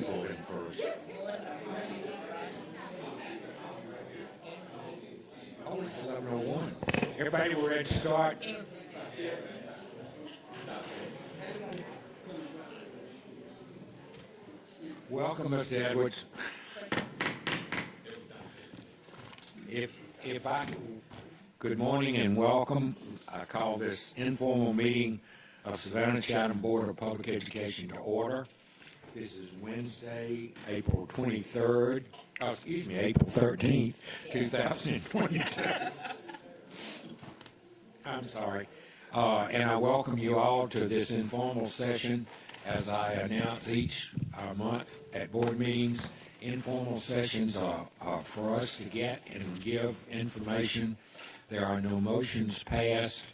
go in first? Oh, it's 11:01. Everybody, we're ready to start? Welcome, Mr. Edwards. Good morning and welcome. I call this informal meeting of Savannah-Chatham Board of Public Education to order. This is Wednesday, April 13th, 2022. I'm sorry. And I welcome you all to this informal session. As I announce each month at board meetings, informal sessions are for us to get and give information. There are no motions passed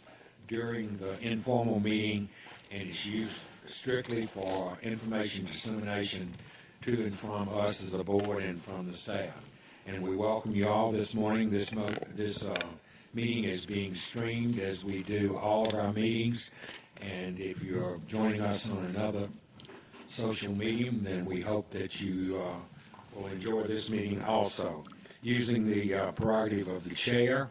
during the informal meeting, and it's used strictly for information dissemination to and from us as a board and from the staff. And we welcome you all this morning. This meeting is being streamed, as we do all of our meetings. And if you're joining us on another social medium, then we hope that you will enjoy this meeting also. Using the prerogative of the chair,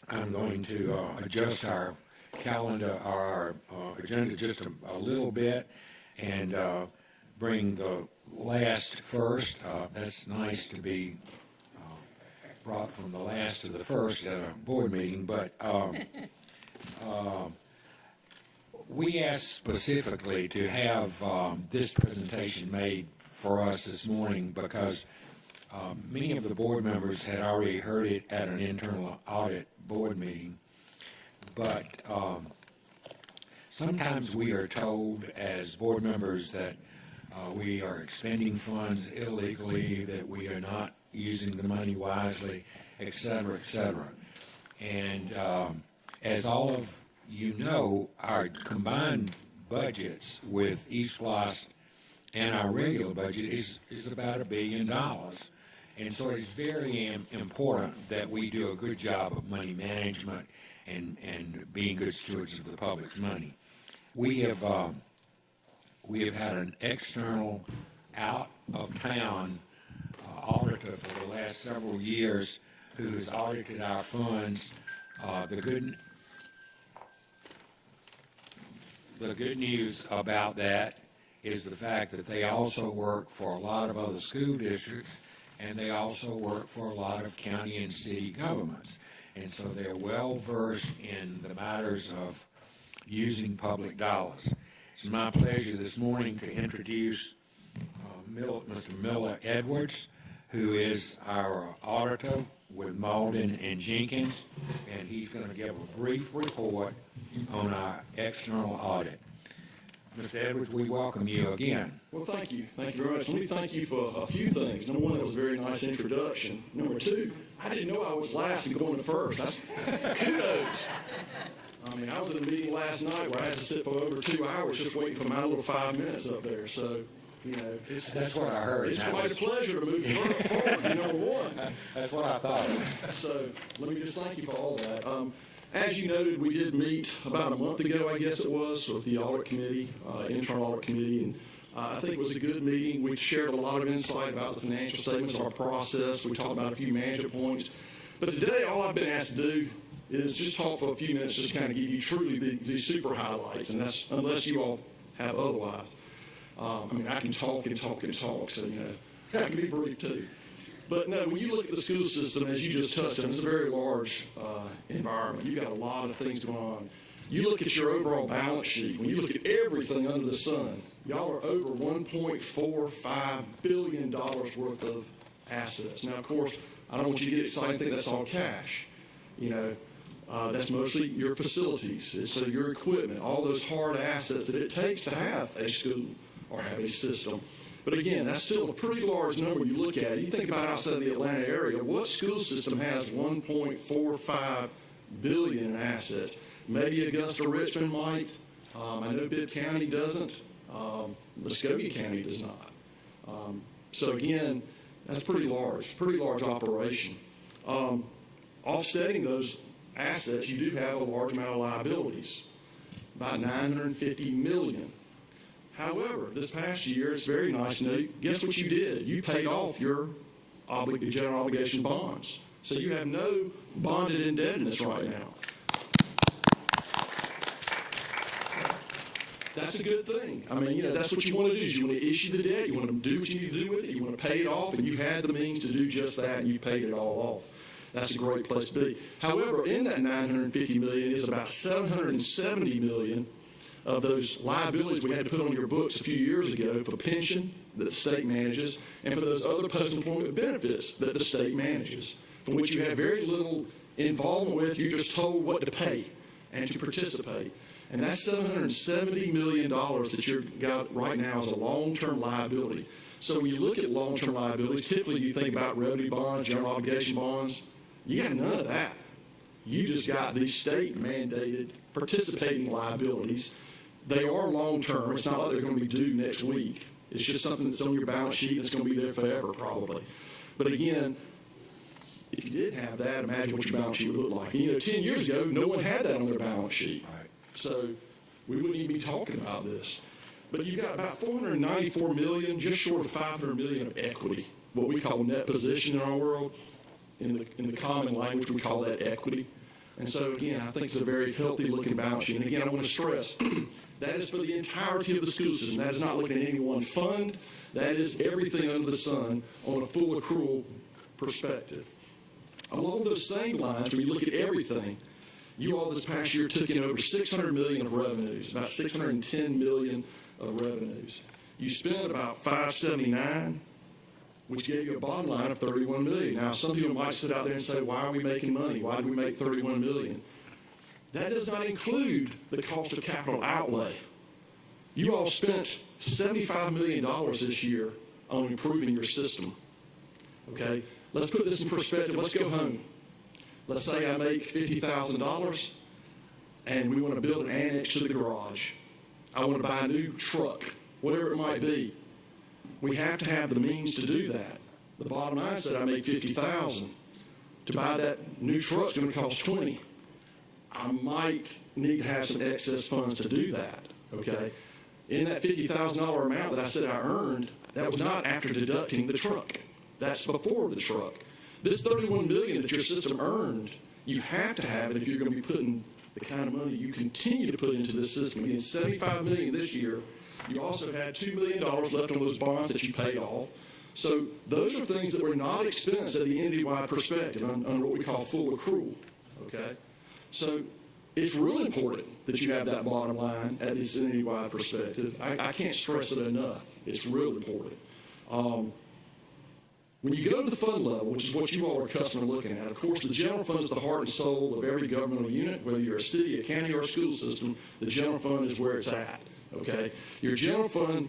I'm going to adjust our calendar, our agenda just a little bit, and bring the last first. That's nice to be brought from the last to the first at a board meeting, but we asked specifically to have this presentation made for us this morning because many of the board members had already heard it at an internal audit board meeting, but sometimes we are told as board members that we are expending funds illegally, that we are not using the money wisely, et cetera, et cetera. And as all of you know, our combined budgets with ESOL and our regular budget is about $1 billion. And so it's very important that we do a good job of money management and being good stewards of the public's money. We have had an external out-of-town auditor for the last several years who has audited our funds. The good news about that is the fact that they also work for a lot of other school districts, and they also work for a lot of county and city governments. And so they're well versed in the matters of using public dollars. It's my pleasure this morning to introduce Mr. Miller Edwards, who is our auditor with Malden and Jenkins, and he's going to give a brief report on our external audit. Mr. Edwards, we welcome you again. Well, thank you. Thank you very much. Let me thank you for a few things. Number one, that was a very nice introduction. Number two, I didn't know I was last and going to first. That's kudos. I mean, I was in a meeting last night where I had to sit for over 2 hours just waiting for my little 5 minutes up there. So, you know, that's what I heard. It's quite a pleasure to move forward, number one. That's what I thought. So let me just thank you for all that. As you noted, we did meet about a month ago, I guess it was, with the audit committee, internal audit committee, and I think it was a good meeting. We shared a lot of insight about the financial statements, our process. We talked about a few management points. But today, all I've been asked to do is just talk for a few minutes, just kind of give you truly the super highlights, and that's unless you all have otherwise. I mean, I can talk and talk and talk, so, you know, I can be brief too. But no, when you look at the school system, as you just touched on, it's a very large environment. You've got a lot of things going on. You look at your overall balance sheet, when you look at everything under the sun, y'all are over $1.45 billion worth of assets. Now, of course, I don't want you to get excited and think that's all cash. You know, that's mostly your facilities, so your equipment, all those hard assets that it takes to have a school or have a system. But again, that's still a pretty large number when you look at it. You think about outside the Atlanta area, what school system has $1.45 billion in assets? Maybe Augusta Richmond might. I know Bibb County doesn't. Muskogee County does not. So again, that's pretty large operation. Offsetting those assets, you do have a large amount of liabilities, about $950 million. However, this past year, it's very nice to know, guess what you did? You paid off your general obligation bonds. So you have no bonded indebtedness right now. That's a good thing. I mean, that's what you want to do is you want to issue the debt, you want to do what you need to do with it, you want to pay it off, and you had the means to do just that, and you paid it all off. That's a great place to be. However, in that $950 million is about $770 million of those liabilities we had to put on your books a few years ago for pension that the state manages and for those other post-employment benefits that the state manages, for which you have very little involvement with. You're just told what to pay and to participate. And that's $770 million that you've got right now as a long-term liability. So when you look at long-term liabilities, typically you think about revenue bonds, general obligation bonds. You got none of that. You just got these state-mandated participating liabilities. They are long-term. It's not like they're going to be due next week. It's just something that's on your balance sheet that's going to be there forever, probably. But again, if you did have that, imagine what your balance sheet would look like. 10 years ago, no one had that on their balance sheet. Right. So we wouldn't even be talking about this. But you've got about $494 million, just short of $500 million of equity, what we call net position in our world. In the common language, we call that equity. And so, again, I think it's a very healthy-looking balance sheet. And again, I want to stress, that is for the entirety of the school system. That is not looking at any one fund. That is everything under the sun on a full accrual perspective. Along those same lines, when you look at everything, you all this past year took in over $600 million of revenues, about $610 million of revenues. You spent about $579, which gave you a bottom line of $31 million. Now, some people might sit out there and say, why are we making money? Why did we make $31 million? That does not include the cost of capital outlay. You all spent $75 million this year on improving your system. Okay? Let's put this in perspective. Let's go home. Let's say I make $50,000 and we want to build an annex to the garage. I want to buy a new truck, whatever it might be. We have to have the means to do that. The bottom line said I make $50,000. To buy that new truck is going to cost $20,000. I might need to have some excess funds to do that. Okay? In that $50,000 amount that I said I earned, that was not after deducting the truck. That's before the truck. This $31 million that your system earned, you have to have it if you're going to be putting the kind of money you continue to put into this system. Again, $75 million this year. You also had $2 million left on those bonds that you paid off. So those are things that were not expense at the entity-wide perspective under what we call full accrual. Okay? So it's really important that you have that bottom line at this entity-wide perspective. I can't stress it enough. It's real important. When you go to the fund level, which is what you all are accustomed to looking at, of course, the general fund is the heart and soul of every governmental unit, whether you're a city, a county, or a school system. The general fund is where it's at. Okay? Your general fund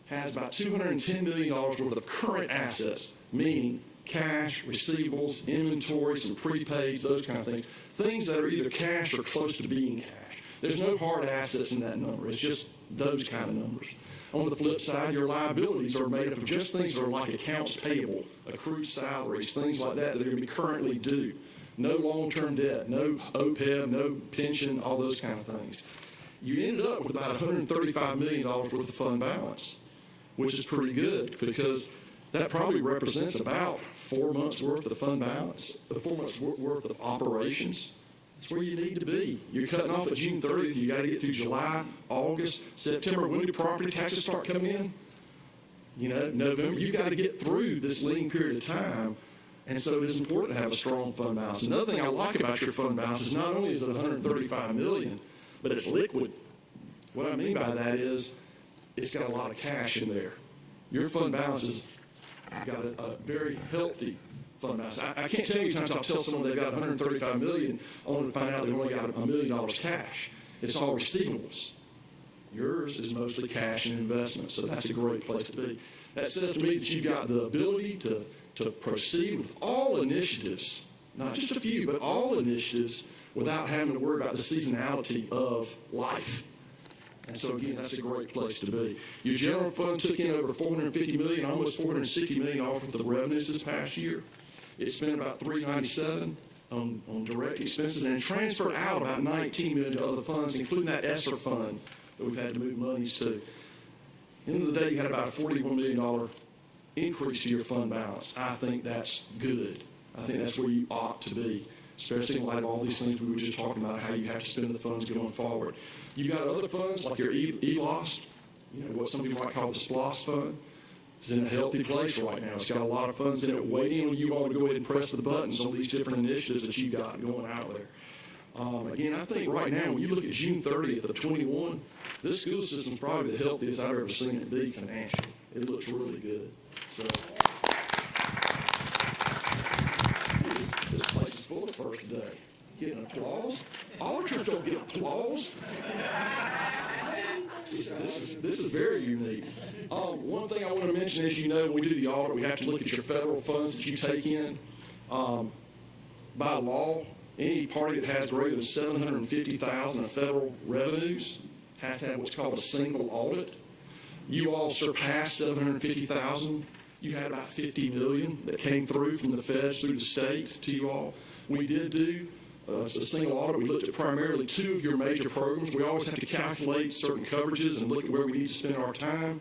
has about $210 million worth of current assets, meaning cash, receivables, inventory, some prepaids, those kind of things. Things that are either cash or close to being cash. There's no hard assets in that number. It's just those kind of numbers. On the flip side, your liabilities are made up of just things that are like accounts payable, accrued salaries, things like that that are going to be currently due. No long-term debt, no OPEB, no pension, all those kind of things. You ended up with about $135 million worth of fund balance, which is pretty good because that probably represents about 4 months' worth of fund balance, 4 months' worth of operations. That's where you need to be. You're cutting off at June 30th. You got to get through July, August, September. When do property taxes start coming in? November. You got to get through this lean period of time. And so it is important to have a strong fund balance. Another thing I like about your fund balance is not only is it $135 million, but it's liquid. What I mean by that is it's got a lot of cash in there. Your fund balance has got a very healthy fund balance. I can't tell you times I'll tell someone they've got $135 million, only to find out they've only got $1 million cash. It's all receivables. Yours is mostly cash and investments, so that's a great place to be. That says to me that you've got the ability to proceed with all initiatives, not just a few, but all initiatives without having to worry about the seasonality of life. And so, again, that's a great place to be. Your general fund took in over $450 million, almost $460 million worth of revenues this past year. It spent about $397 on direct expenses and transferred out about $19 million to other funds, including that ESOL fund that we've had to move monies to. End of the day, you had about a $41 million increase to your fund balance. I think that's good. I think that's where you ought to be, especially in light of all these things we were just talking about, how you have to spend the funds going forward. You've got other funds like your ELOS, what some people might call the SPLOS fund. It's in a healthy place right now. It's got a lot of funds in it waiting on you all to go ahead and press the buttons on these different initiatives that you got going out there. Again, I think right now, when you look at June 30th of 21, this school system is probably the healthiest I've ever seen it be financially. It looks really good. So, this place is full of first day. Getting applause? Auditors don't get applause. This is very unique. One thing I want to mention is, when we do the audit, we have to look at your federal funds that you take in. By law, any party that has greater than $750,000 in federal revenues has to have what's called a single audit. You all surpassed $750,000. You had about $50 million that came through from the feds through the state to you all. We did do a single audit. We looked at primarily 2 of your major programs. We always have to calculate certain coverages and look at where we need to spend our time.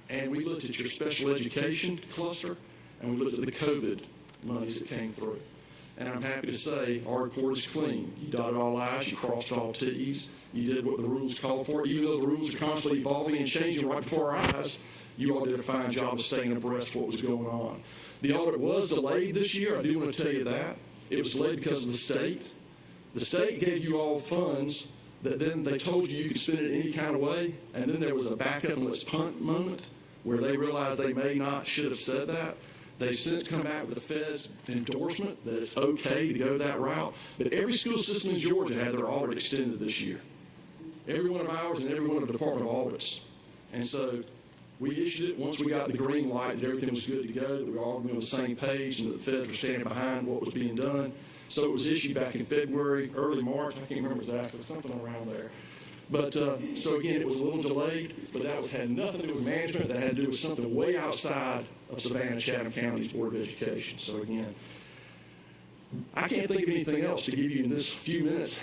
And we looked at your special education cluster, and we looked at the COVID monies that came through. And I'm happy to say our report is clean. You dotted all I's, you crossed all T's, you did what the rules call for. Even though the rules are constantly evolving and changing right before our eyes, you all did a fine job of staying abreast of what was going on. The audit was delayed this year. I do want to tell you that. It was delayed because of the state. The state gave you all funds that then they told you could spend it any kind of way, and then there was a backup and let's punt moment where they realized they may not should have said that. They've since come back with the Fed's endorsement that it's okay to go that route. But every school system in Georgia had their audit extended this year. Every one of ours and every one of the Department of Audits. And so we issued it once we got the green light that everything was good to go, that we were all on the same page and that the Feds were standing behind what was being done. So it was issued back in February, early March. I can't remember exactly, something around there. But so again, it was a little delayed, but that had nothing to do with management. That had to do with something way outside of Savannah-Chatham County's Board of Education. So again, I can't think of anything else to give you in this few minutes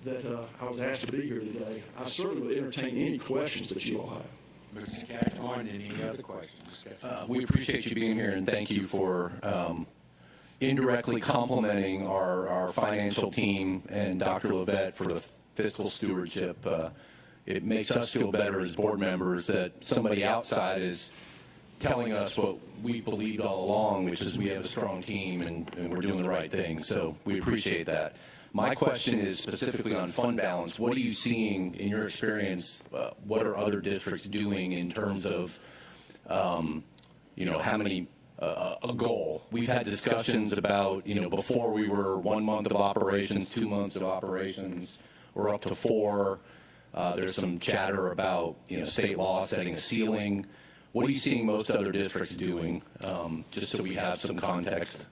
that I was asked to be here today. I certainly would entertain any questions that you all have. Mr. Cathorn, any other questions? We appreciate you being here, and thank you for indirectly complimenting our financial team and Dr. Levette for the fiscal stewardship. It makes us feel better as board members that somebody outside is telling us what we believed all along, which is we have a strong team and we're doing the right thing. So we appreciate that. My question is specifically on fund balance. What are you seeing in your experience? What are other districts doing in terms of, how many, a goal? We've had discussions about, before we were 1 month of operations, 2 months of operations. We're up to 4. There's some chatter about, state law setting a ceiling. What are you seeing most other districts doing, just so we have some context?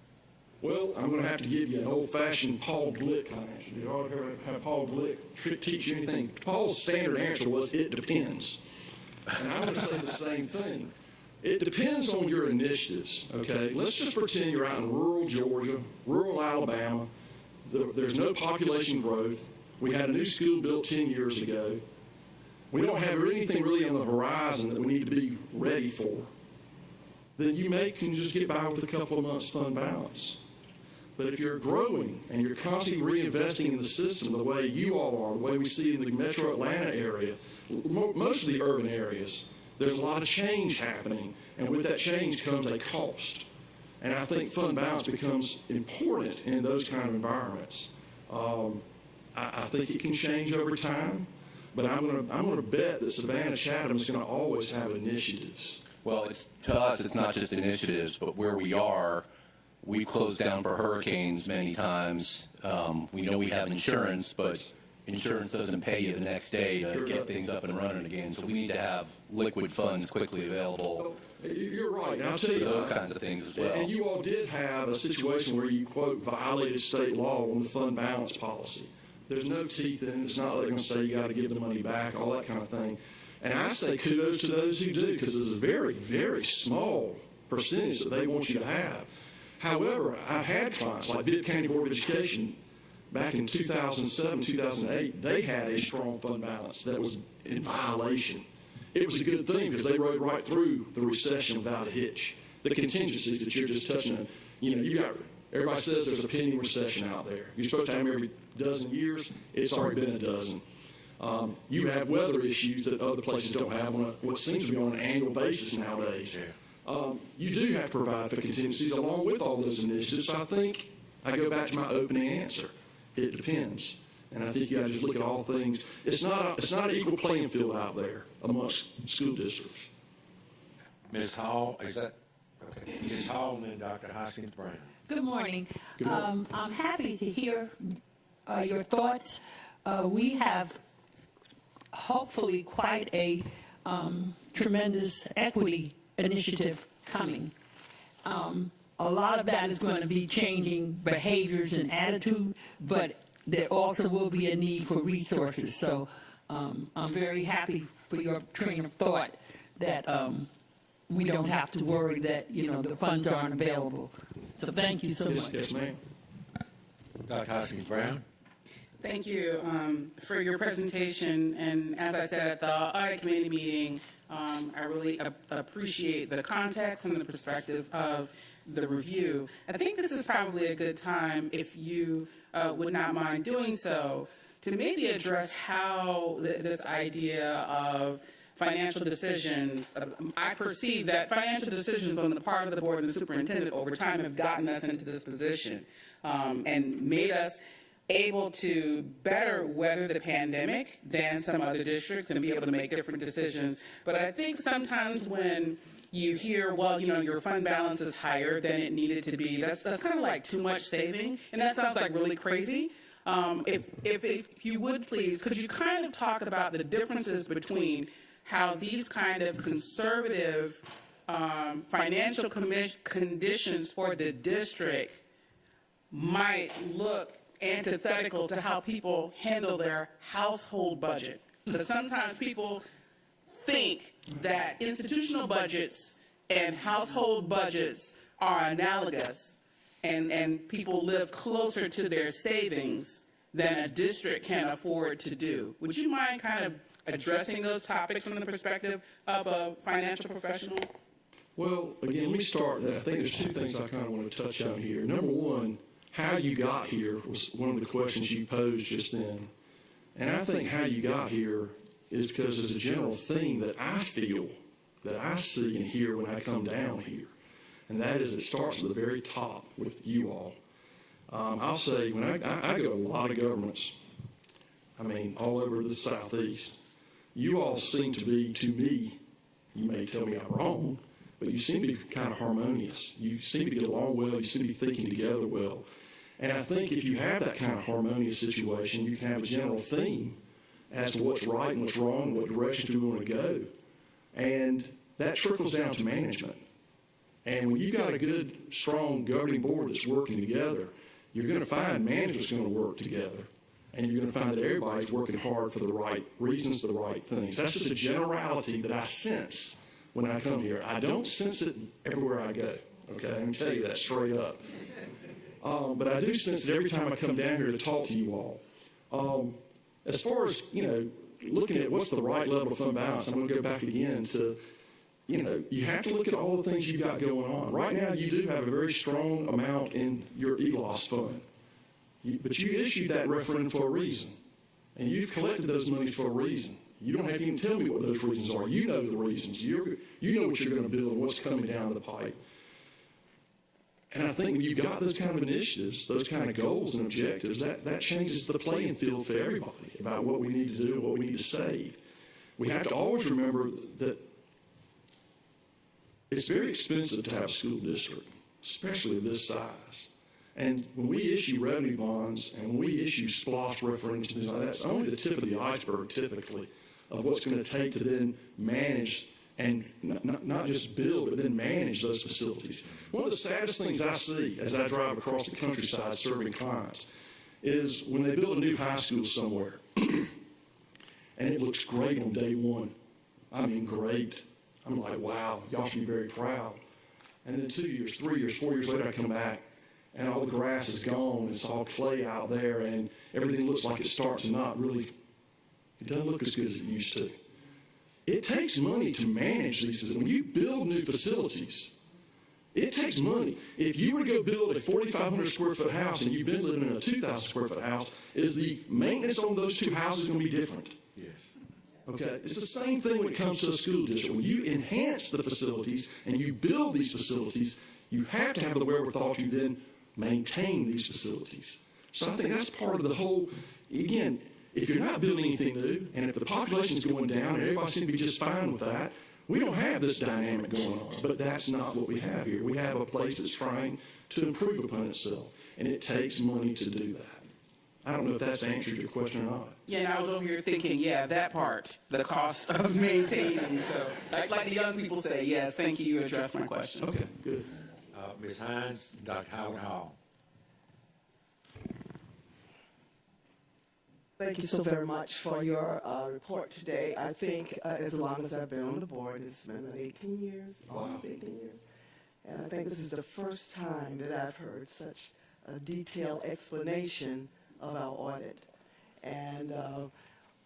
Well, I'm going to have to give you an old-fashioned Paul Glick answer. You ought to have Paul Glick teach you anything. Paul's standard answer was, it depends. And I'm going to say the same thing. It depends on your initiatives, okay? Let's just pretend you're out in rural Georgia, rural Alabama. There's no population growth. We had a new school built 10 years ago. We don't have anything really on the horizon that we need to be ready for. Then you can just get by with a couple of months fund balance. But if you're growing and you're constantly reinvesting in the system the way you all are, the way we see in the metro Atlanta area, most of the urban areas, there's a lot of change happening. And with that change comes a cost. And I think fund balance becomes important in those kind of environments. I think it can change over time, but I'm going to bet that Savannah-Chatham is going to always have initiatives. Well, to us, it's not just initiatives, but where we are, we've closed down for hurricanes many times. We know we have insurance, but insurance doesn't pay you the next day to get things up and running again. So we need to have liquid funds quickly available. You're right. And I'll tell you, those kinds of things as well. And you all did have a situation where you, quote, violated state law on the fund balance policy. There's no teeth in it. It's not like they're going to say you got to give the money back, all that kind of thing. And I say kudos to those who do, because it's a very, very small percentage that they want you to have. However, I've had clients like Bibb County Board of Education back in 2007, 2008. They had a strong fund balance that was in violation. it was a good thing because they rode right through the recession without a hitch. The contingencies that you're just touching on, you got, everybody says there's a pending recession out there. You're supposed to have them every dozen years. It's already been a dozen. You have weather issues that other places don't have on what seems to be on an annual basis nowadays. You do have to provide for contingencies along with all those initiatives. So I think I go back to my opening answer. It depends. And I think you got to just look at all things. It's not an equal playing field out there amongst school districts. Ms. Hall, is that? Okay. Ms. Hall and then Dr. Hoskins Brown. Good morning. Good morning. I'm happy to hear your thoughts. We have hopefully quite a tremendous equity initiative coming. A lot of that is going to be changing behaviors and attitude, but there also will be a need for resources. So I'm very happy for your train of thought that we don't have to worry that, the funds aren't available. So thank you so much. Yes, ma'am. Dr. Hoskins Brown. Thank you for your presentation. And as I said at the audit committee meeting, I really appreciate the context and the perspective of the review. I think this is probably a good time, if you would not mind doing so, to maybe address how this idea of financial decisions, I perceive that financial decisions on the part of the board and the superintendent over time have gotten us into this position and made us able to better weather the pandemic than some other districts and be able to make different decisions. But I think sometimes when you hear, well, your fund balance is higher than it needed to be, that's kind of like too much saving, and that sounds like really crazy. If you would please, could you kind of talk about the differences between how these kind of conservative financial conditions for the district might look antithetical to how people handle their household budget? Because sometimes people think that institutional budgets and household budgets are analogous, and people live closer to their savings than a district can afford to do. Would you mind kind of addressing those topics from the perspective of a financial professional? Well, again, let me start. I think there's two things I kind of want to touch on here. Number one, how you got here was one of the questions you posed just then. And I think how you got here is because there's a general theme that I feel, that I see and hear when I come down here. And that is, it starts at the very top with you all. I'll say, when I go to a lot of governments, all over the Southeast, you all seem to be, to me, you may tell me I'm wrong, but you seem to be kind of harmonious. You seem to get along well. You seem to be thinking together well. And I think if you have that kind of harmonious situation, you can have a general theme as to what's right and what's wrong, what direction do we want to go. And that trickles down to management. And when you've got a good, strong governing board that's working together, you're going to find management's going to work together. And you're going to find that everybody's working hard for the right reasons, the right things. That's just a generality that I sense when I come here. I don't sense it everywhere I go. Okay, let me tell you that straight up. But I do sense it every time I come down here to talk to you all. As far as, looking at what's the right level of fund balance, I'm going to go back again to, you have to look at all the things you've got going on. Right now, you do have a very strong amount in your ELOS fund. But you issued that referendum for a reason. And you've collected those monies for a reason. You don't have to even tell me what those reasons are. You know the reasons. You know what you're going to build and what's coming down the pipe. And I think when you've got those kind of initiatives, those kind of goals and objectives, that changes the playing field for everybody about what we need to do and what we need to save. We have to always remember that it's very expensive to have a school district, especially this size. And when we issue revenue bonds and when we issue SPLOST referendums, things like that, that's only the tip of the iceberg, typically, of what's going to take to then manage and not just build, but then manage those facilities. One of the saddest things I see as I drive across the countryside serving clients is when they build a new high school somewhere, and it looks great on day one. Great. I'm like, wow, y'all should be very proud. And then 2 years, 3 years, 4 years later, I come back, and all the grass is gone. It's all clay out there, and everything looks like it starts to not really, it doesn't look as good as it used to. It takes money to manage these facilities. When you build new facilities, it takes money. If you were to go build a 4,500 square foot house and you've been living in a 2,000 square foot house, is the maintenance on those two houses going to be different? Yes. Okay, it's the same thing when it comes to a school district. When you enhance the facilities and you build these facilities, you have to have the wherewithal to then maintain these facilities. So I think that's part of the whole, again, if you're not building anything new, and if the population is going down and everybody seems to be just fine with that, we don't have this dynamic going on. But that's not what we have here. We have a place that's trying to improve upon itself, and it takes money to do that. I don't know if that's answered your question or not. Yeah, and I was over here thinking, yeah, that part, the cost of maintaining. So, like the young people say, yes, thank you, you addressed my question. Okay, good. Ms. Hines, Dr. Howard Hall. Thank you so very much for your report today. I think as long as I've been on the board, it's been 18 years, almost 18 years. And I think this is the first time that I've heard such a detailed explanation of our audit. And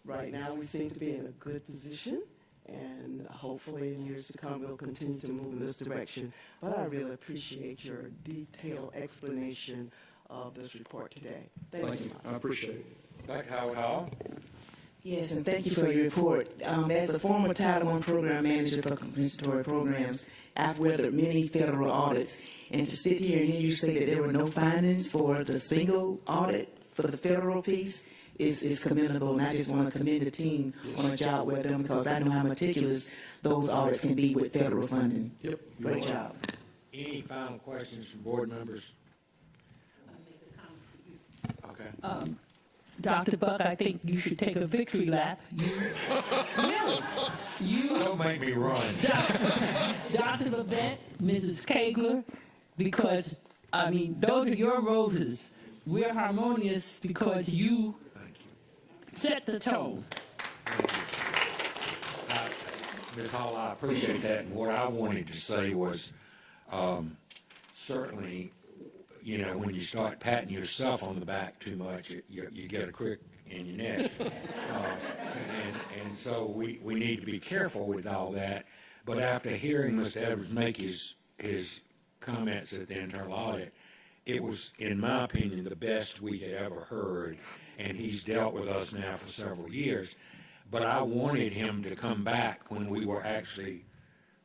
right now we seem to be in a good position. And hopefully in years to come we'll continue to move in this direction. But I really appreciate your detailed explanation of this report today. Thank you. I appreciate it. Dr. Howard Hall. Yes, and thank you for your report. As a former Title I program manager for compensatory programs, I've weathered many federal audits, and to sit here and hear you say that there were no findings for the single audit for the federal piece is commendable, and I just want to commend the team on a job well done, because I know how meticulous those audits can be with federal funding. Yep. Great job. Any final questions from board members? Okay. Dr. Buck, I think you should take a victory lap. Don't make me run. Dr. Levette, Mrs. Kagler, because, I mean, those are your roses. We're harmonious because you set the tone. Ms. Hall, I appreciate that. And what I wanted to say was, certainly, you know, when you start patting yourself on the back too much, you get a crick in your neck. And so we need to be careful with all that. But after hearing Mr. Edwards make his comments at the internal audit, it was, in my opinion, the best we had ever heard. And he's dealt with us now for several years. But I wanted him to come back when we were actually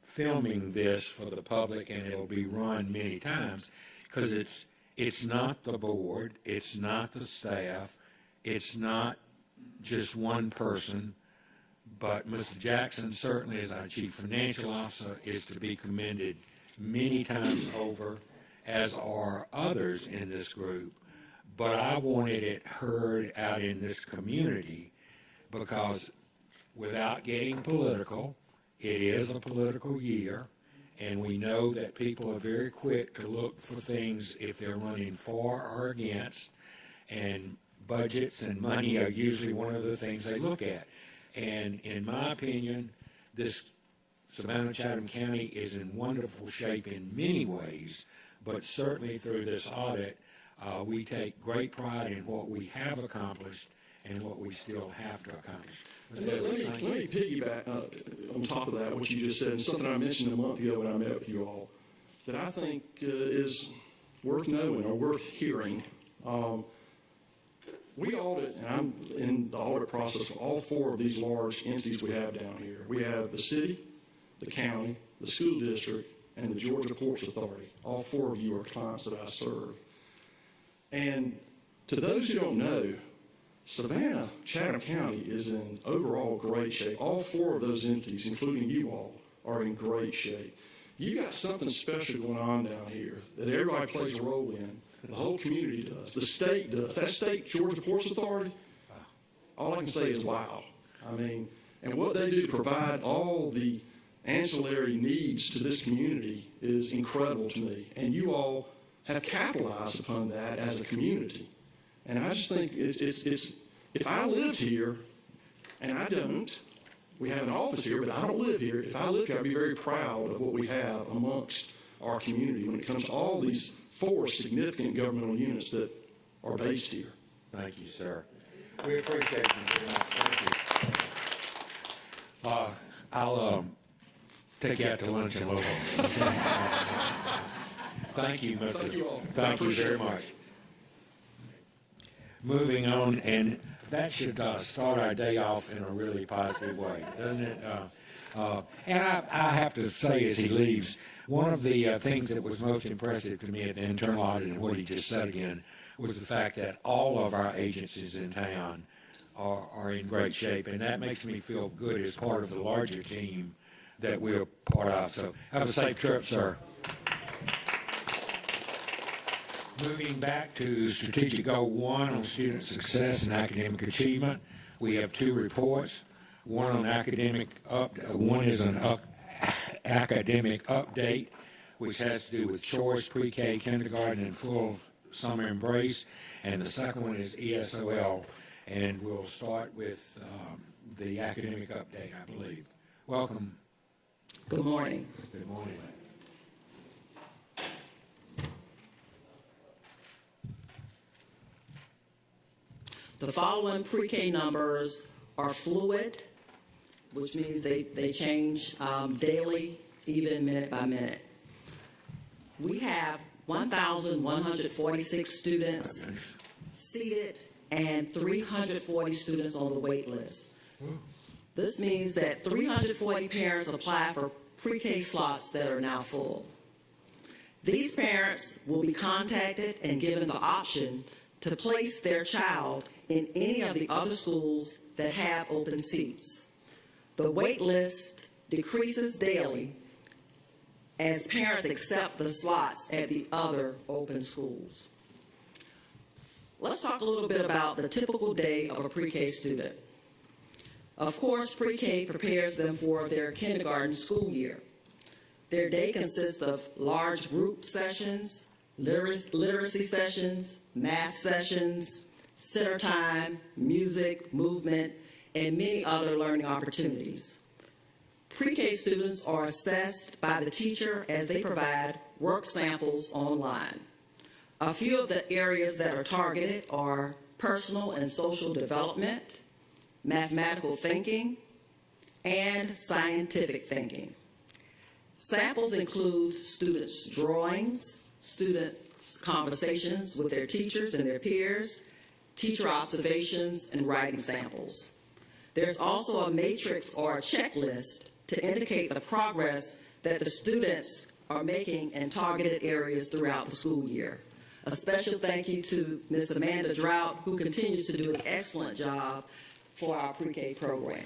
filming this for the public, and it'll be run many times. Because it's not the board, it's not the staff, it's not just one person, but Mr. Jackson certainly, as our chief financial officer, is to be commended many times over, as are others in this group. But I wanted it heard out in this community, because without getting political, it is a political year. And we know that people are very quick to look for things if they're running for or against. And budgets and money are usually one of the things they look at. And in my opinion, this Savannah-Chatham County is in wonderful shape in many ways. But certainly through this audit, we take great pride in what we have accomplished and what we still have to accomplish. Let me piggyback on top of that, what you just said, and something I mentioned a month ago when I met with you all, that I think is worth knowing or worth hearing. We audit, and I'm in the audit process for all four of these large entities we have down here. We have the city, the county, the school district, and the Georgia Ports Authority. All four of you are clients that I serve. And to those who don't know, Savannah-Chatham County is in overall great shape. All four of those entities, including you all, are in great shape. You got something special going on down here that everybody plays a role in. The whole community does. The state does. That state, Georgia Ports Authority, all I can say is wow. I mean, and what they do to provide all the ancillary needs to this community is incredible to me. And you all have capitalized upon that as a community. And I just think it's if I lived here, and I don't, we have an office here, but I don't live here. If I lived here, I'd be very proud of what we have amongst our community when it comes to all these four significant governmental units that are based here. Thank you, sir. We appreciate you very much. Thank you. I'll take you out to lunch in a little bit. Thank you, Mr. Thank you all. I Thank you appreciate very it. much. Moving on, and that should start our day off in a really positive way, doesn't it? And I have to say, as he leaves, one of the things that was most impressive to me at the internal audit, and what he just said again, was the fact that all of our agencies in town are in great shape, and that makes me feel good as part of the larger team that we're part of. So have a safe trip, sir. Moving back to Strategic Goal 1 on student success and academic achievement, we have two reports. One on one is an academic update, which has to do with choice, pre-K, kindergarten, and full summer embrace. And the second one is ESOL. And we'll start with the academic update, I believe. Welcome. Good morning. Good morning. The following pre-K numbers are fluid, which means they change daily, even minute by minute. We have 1,146 students seated and 340 students on the wait list. This means that 340 parents apply for pre-K slots that are now full. These parents will be contacted and given the option to place their child in any of the other schools that have open seats. The wait list decreases daily as parents accept the slots at the other open schools. Let's talk a little bit about the typical day of a pre-K student. Of course, pre-K prepares them for their kindergarten school year. Their day consists of large group sessions, literacy sessions, math sessions, center time, music, movement, and many other learning opportunities. Pre-K students are assessed by the teacher as they provide work samples online. A few of the areas that are targeted are personal and social development, mathematical thinking, and scientific thinking. Samples include students' drawings, students' conversations with their teachers and their peers, teacher observations, and writing samples. There's also a matrix or a checklist to indicate the progress that the students are making in targeted areas throughout the school year. A special thank you to Ms. Amanda Drought, who continues to do an excellent job for our pre-K program.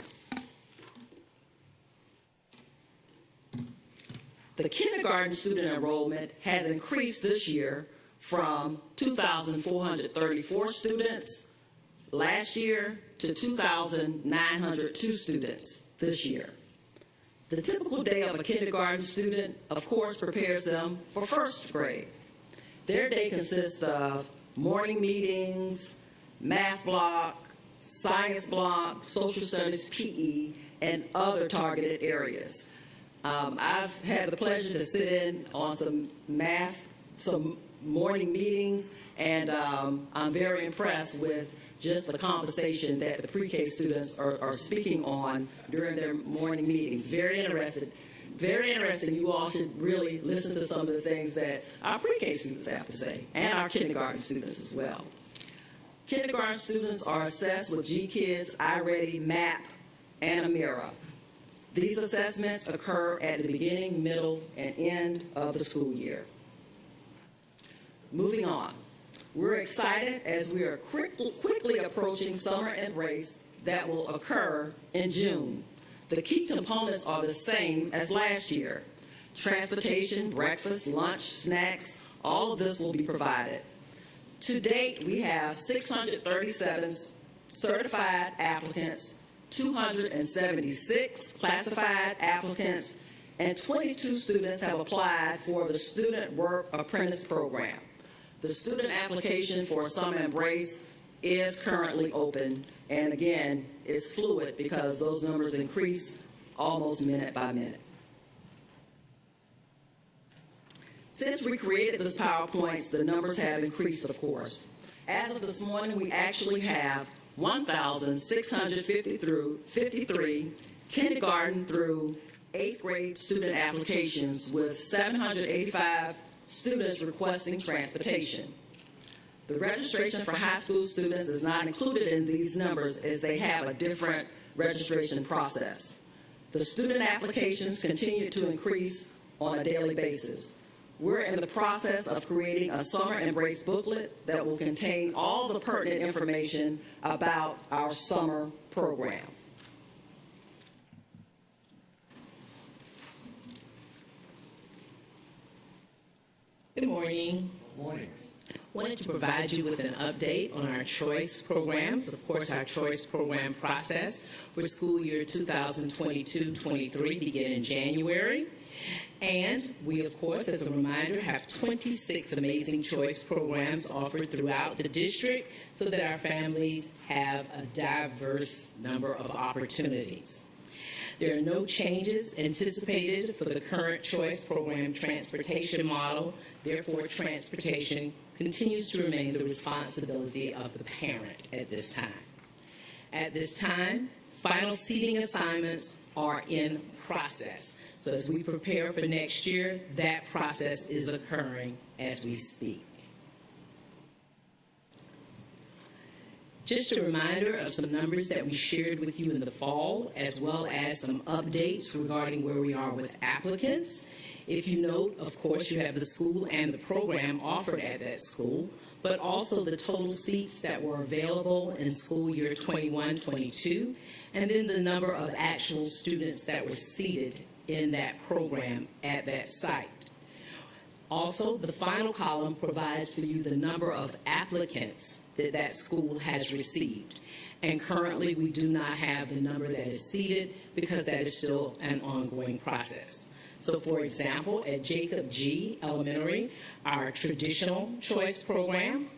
The kindergarten student enrollment has increased this year from 2,434 students last year to 2,902 students this year. The typical day of a kindergarten student, of course, prepares them for first grade. Their day consists of morning meetings, math block, science block, social studies, PE, and other targeted areas. I've had the pleasure to sit in on some morning meetings, and I'm very impressed with just the conversation that the pre-K students are speaking on during their morning meetings. Very interesting. You all should really listen to some of the things that our pre-K students have to say, and our kindergarten students as well. Kindergarten students are assessed with GKIDS, iReady, MAP, and Amira. These assessments occur at the beginning, middle, and end of the school year. Moving on. We're excited as we are quickly approaching summer embrace that will occur in June. The key components are the same as last year. Transportation, breakfast, lunch, snacks, all of this will be provided. To date, we have 637 certified applicants, 276 classified applicants, and 22 students have applied for the Student Work Apprentice Program. The student application for Summer Embrace is currently open, and again, it's fluid because those numbers increase almost minute by minute. Since we created this PowerPoint, the numbers have increased, of course. As of this morning, we actually have 1,653 kindergarten through 8th grade student applications with 785 students requesting transportation. The registration for high school students is not included in these numbers as they have a different registration process. The student applications continue to increase on a daily basis. We're in the process of creating a summer embrace booklet that will contain all the pertinent information about our summer program. Good morning. Morning. Wanted to provide you with an update on our choice programs. Of course, our choice program process for school year 2022-23 began in January. And we, of course, as a reminder, have 26 amazing choice programs offered throughout the district so that our families have a diverse number of opportunities. There are no changes anticipated for the current choice program transportation model. Therefore, transportation continues to remain the responsibility of the parent at this time. At this time, final seating assignments are in process. So as we prepare for next year, that process is occurring as we speak. Just a reminder of some numbers that we shared with you in the fall, as well as some updates regarding where we are with applicants. If you note, of course, you have the school and the program offered at that school, but also the total seats that were available in school year 21-22, and then the number of actual students that were seated in that program at that site. Also, the final column provides for you the number of applicants that that school has received. And currently, we do not have the number that is seated because that is still an ongoing process. So, for example, at Jacob G. Elementary, our traditional choice program,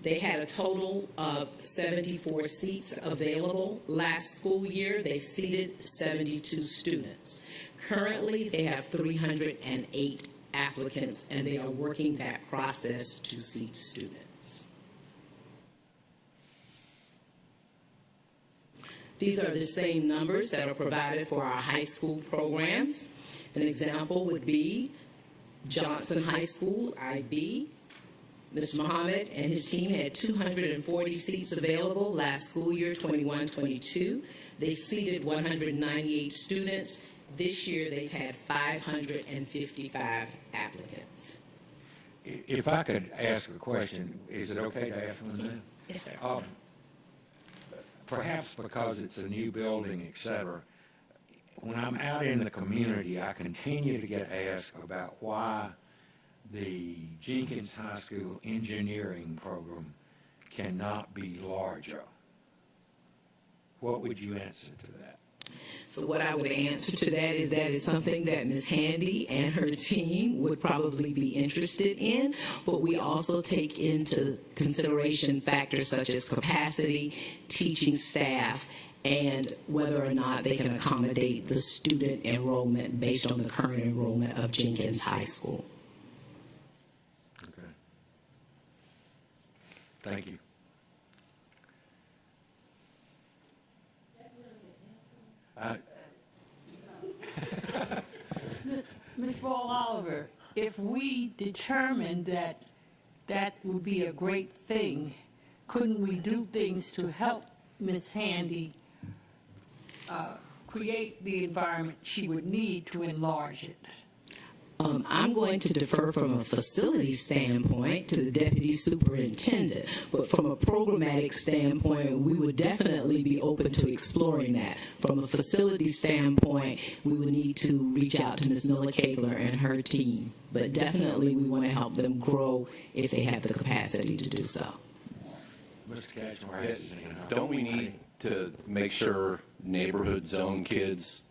they had a total of 74 seats available last school year. They seated 72 students. Currently, they have 308 applicants, and they are working that process to seat students. These are the same numbers that are provided for our high school programs. An example would be Johnson High School, IB. Mr. Muhammad and his team had 240 seats available last school year, 21-22. They seated 198 students. This year, they've had 555 applicants. If I could ask a question, is it okay to ask one now? Yes, sir. Perhaps because it's a new building, et cetera, when I'm out in the community, I continue to get asked about why the Jenkins High School engineering program cannot be larger. What would you answer to that? So what I would answer to that is something that Ms. Handy and her team would probably be interested in, but we also take into consideration factors such as capacity, teaching staff, and whether or not they can accommodate the student enrollment based on the current enrollment of Jenkins High School. Okay. Thank you. Ms. Ball Oliver, if we determined that that would be a great thing, couldn't we do things to help Ms. Handy create the environment she would need to enlarge it? I'm going to defer from a facility standpoint to the deputy superintendent, but from a programmatic standpoint, we would definitely be open to exploring that. From a facility standpoint, we would need to reach out to Ms. Miller Kegler and her team, but definitely we want to help them grow if they have the capacity to do so. Mr. Cashmore has his hand up. Don't we need to make sure neighborhood zone kids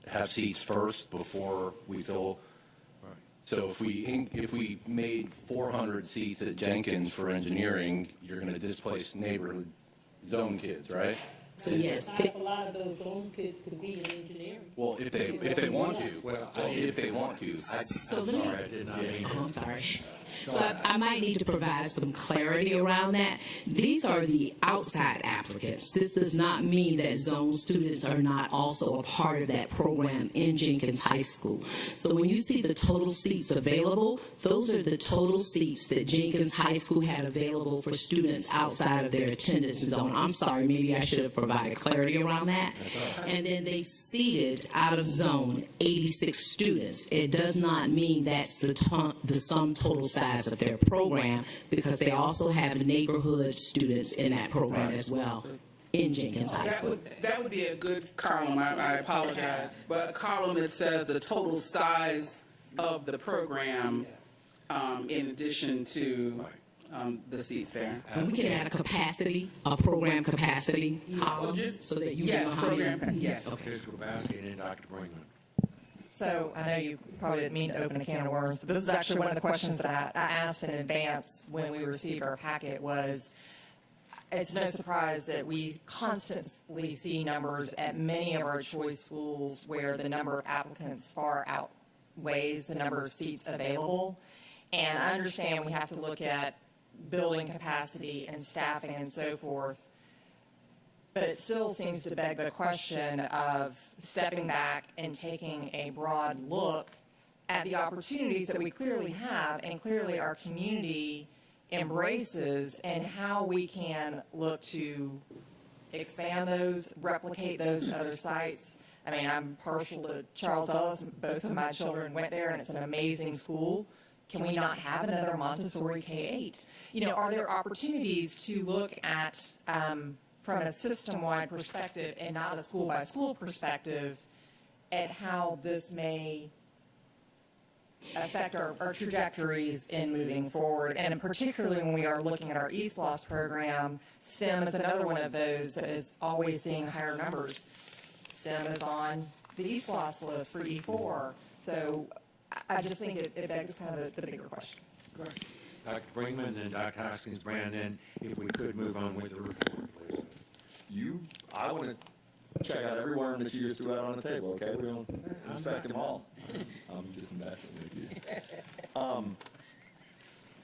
have seats first before we fill? So if we made 400 seats at Jenkins for engineering, you're going to displace neighborhood zone kids, right? So yes, A lot of those own kids could be in engineering. Well, if they want to. Well, If they want to. So I'm let me- sorry, I did not mean I'm to. sorry. So I might need to provide some clarity around that. These are the outside applicants. This does not mean that zone students are not also a part of that program in Jenkins High School. So when you see the total seats available, those are the total seats that Jenkins High School had available for students outside of their attendance zone. I'm sorry, maybe I should have provided clarity around that. And then they seated out of zone 86 students. It does not mean that's the sum total size of their program, because they also have neighborhood students in that program as well in Jenkins High School. That would be a good column, I apologize, but a column that says the total size of the program in addition to the seats there. And we can add a program capacity column, so that you know Yes, how many. program, yes. Ms. Grabowski and then Dr. Brinkman. So I know you probably didn't mean to open a can of worms, but this is actually one of the questions that I asked in advance when we received our packet was, it's no surprise that we constantly see numbers at many of our choice schools where the number of applicants far outweighs the number of seats available. And I understand we have to look at building capacity and staffing and so forth. But it still seems to beg the question of stepping back and taking a broad look at the opportunities that we clearly have and clearly our community embraces, and how we can look to expand those, replicate those in other sites. I mean, I'm partial to Charles Ellis. Both of my children went there, and it's an amazing school. Can we not have another Montessori K-8? You know, are there opportunities to look at from a system-wide perspective and not a school-by-school perspective at how this may affect our trajectories in moving forward? And particularly when we are looking at our ESOL program, STEM is another one of those that is always seeing higher numbers. STEM is on the ESOL list for E4. So I just think it begs kind of the bigger question. Dr. Brinkman and then Dr. Hoskins-Brand, and if we could move on with the report, please. I want to check out every worm that you just threw out on the table, okay? We don't inspect them all. I'm just messing with you.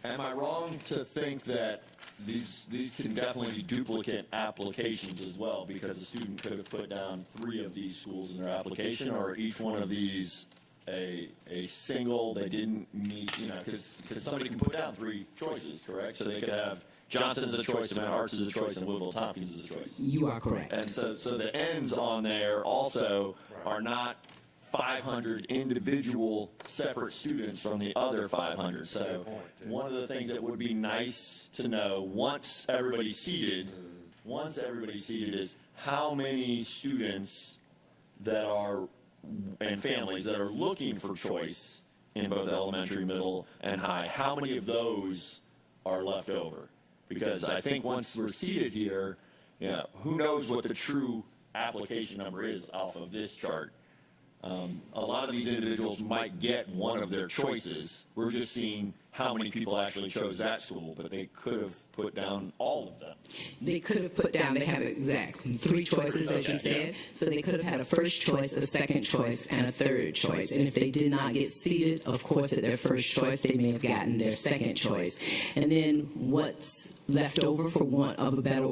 Am I wrong to think that these can definitely be duplicate applications as well, because a student could have put down 3 of these schools in their application, or each one of these a single, they didn't meet, because somebody can put down 3 choices, correct? So they could have Johnson's a choice, Savannah Arts is a choice, and Woodville Tompkins is a choice. You are correct. And so the ends on there also are not 500 individual separate students from the other 500. So one of the things that would be nice to know once everybody's seated is how many students that are, and families that are looking for choice in both elementary, middle, and high, how many of those are left over? Because I think once we're seated here, who knows what the true application number is off of this chart. A lot of these individuals might get one of their choices. We're just seeing how many people actually chose that school, but they could have put down all of them. They could have put down, they had exactly 3 choices, as you said. So they could have had a first choice, a second choice, and a third choice. And if they did not get seated, of course, at their first choice, they may have gotten their second choice. And then what's left over, for want of a better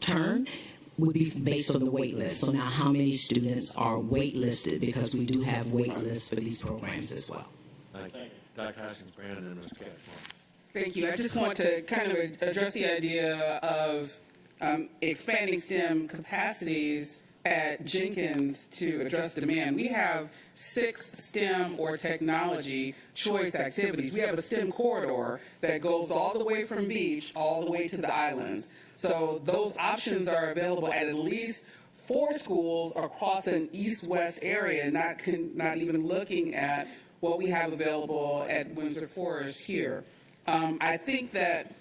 term, would be based on the wait list. So now how many students are waitlisted, because we do have wait lists for these programs as well. Thank you. Dr. Hoskins-Brand and then Mr. Katz. Thank you. I just want to kind of address the idea of expanding STEM capacities at Jenkins to address demand. We have 6 STEM or technology choice activities. We have a STEM corridor that goes all the way from beach all the way to the islands. So those options are available at least 4 schools across an east-west area, not even looking at what we have available at Windsor Forest here. I think that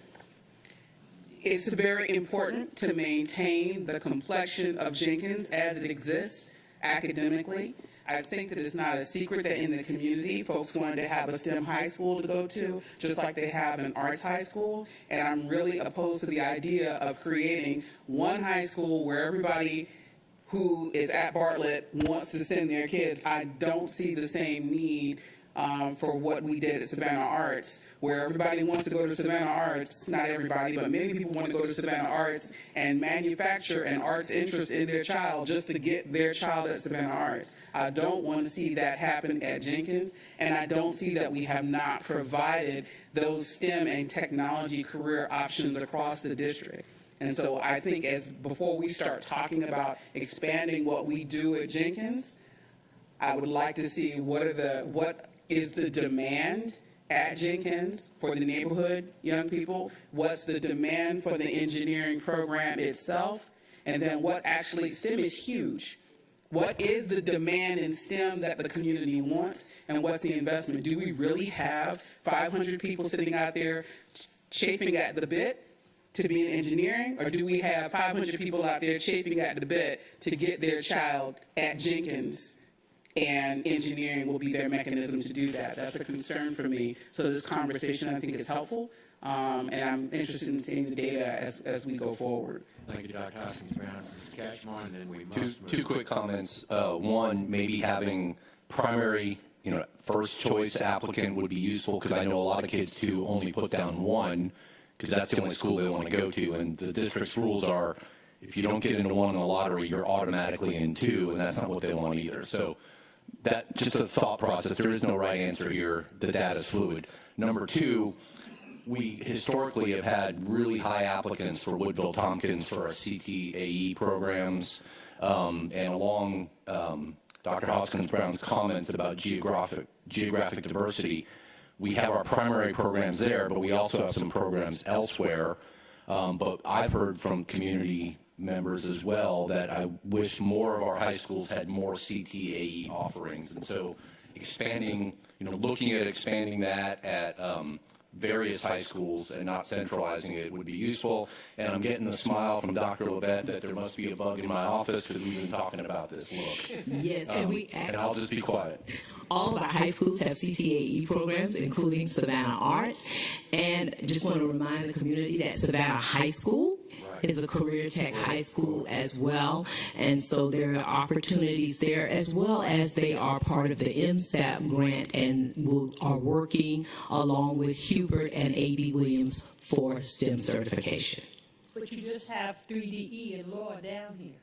it's very important to maintain the complexion of Jenkins as it exists academically. I think that it's not a secret that in the community, folks wanted to have a STEM high school to go to, just like they have an arts high school. And I'm really opposed to the idea of creating one high school where everybody who is at Bartlett wants to send their kids, I don't see the same need for what we did at Savannah Arts, where everybody wants to go to Savannah Arts, not everybody, but many people want to go to Savannah Arts and manufacture an arts interest in their child just to get their child at Savannah Arts. I don't want to see that happen at Jenkins, and I don't see that we have not provided those STEM and technology career options across the district. And so I think before we start talking about expanding what we do at Jenkins, I would like to see what is the demand at Jenkins for the neighborhood young people, what's the demand for the engineering program itself, and then what actually, STEM is huge. What is the demand in STEM that the community wants, and what's the investment? Do we really have 500 people sitting out there chafing at the bit to be in engineering, or do we have 500 people out there chafing at the bit to get their child at Jenkins? And engineering will be their mechanism to do that. That's a concern for me. So this conversation, I think, is helpful, and I'm interested in seeing the data as we go forward. Thank you, Dr. Hoskins Brown. Mr. Cashmore, and then we must Two quick comments. One, maybe having primary, first choice applicant would be useful, because I know a lot of kids too only put down one, because that's the only school they want to go to, and the district's rules are, if you don't get into one in the lottery, you're automatically in two, and that's not what they want either. So that, just a thought process, there is no right answer here. The data is fluid. Number two, we historically have had really high applicants for Woodville-Tompkins for our CTAE programs, and along Dr. Hoskins Brown's comments about geographic diversity, we have our primary programs there, but we also have some programs elsewhere. But I've heard from community members as well that I wish more of our high schools had more CTAE offerings. And so expanding, looking at expanding that at various high schools and not centralizing it would be useful. And I'm getting the smile from Dr. Levette that there must be a bug in my office because we've been talking about this. Look. Yes, and I'll just be quiet. All of our high schools have CTAE programs, including Savannah Arts. And just want to remind the community that Savannah High School is a career tech high school as well. And so there are opportunities there, as well as they are part of the MSAP grant and are working along with Hubert and A.B. Williams for STEM certification. But you just have 3DE and law down here.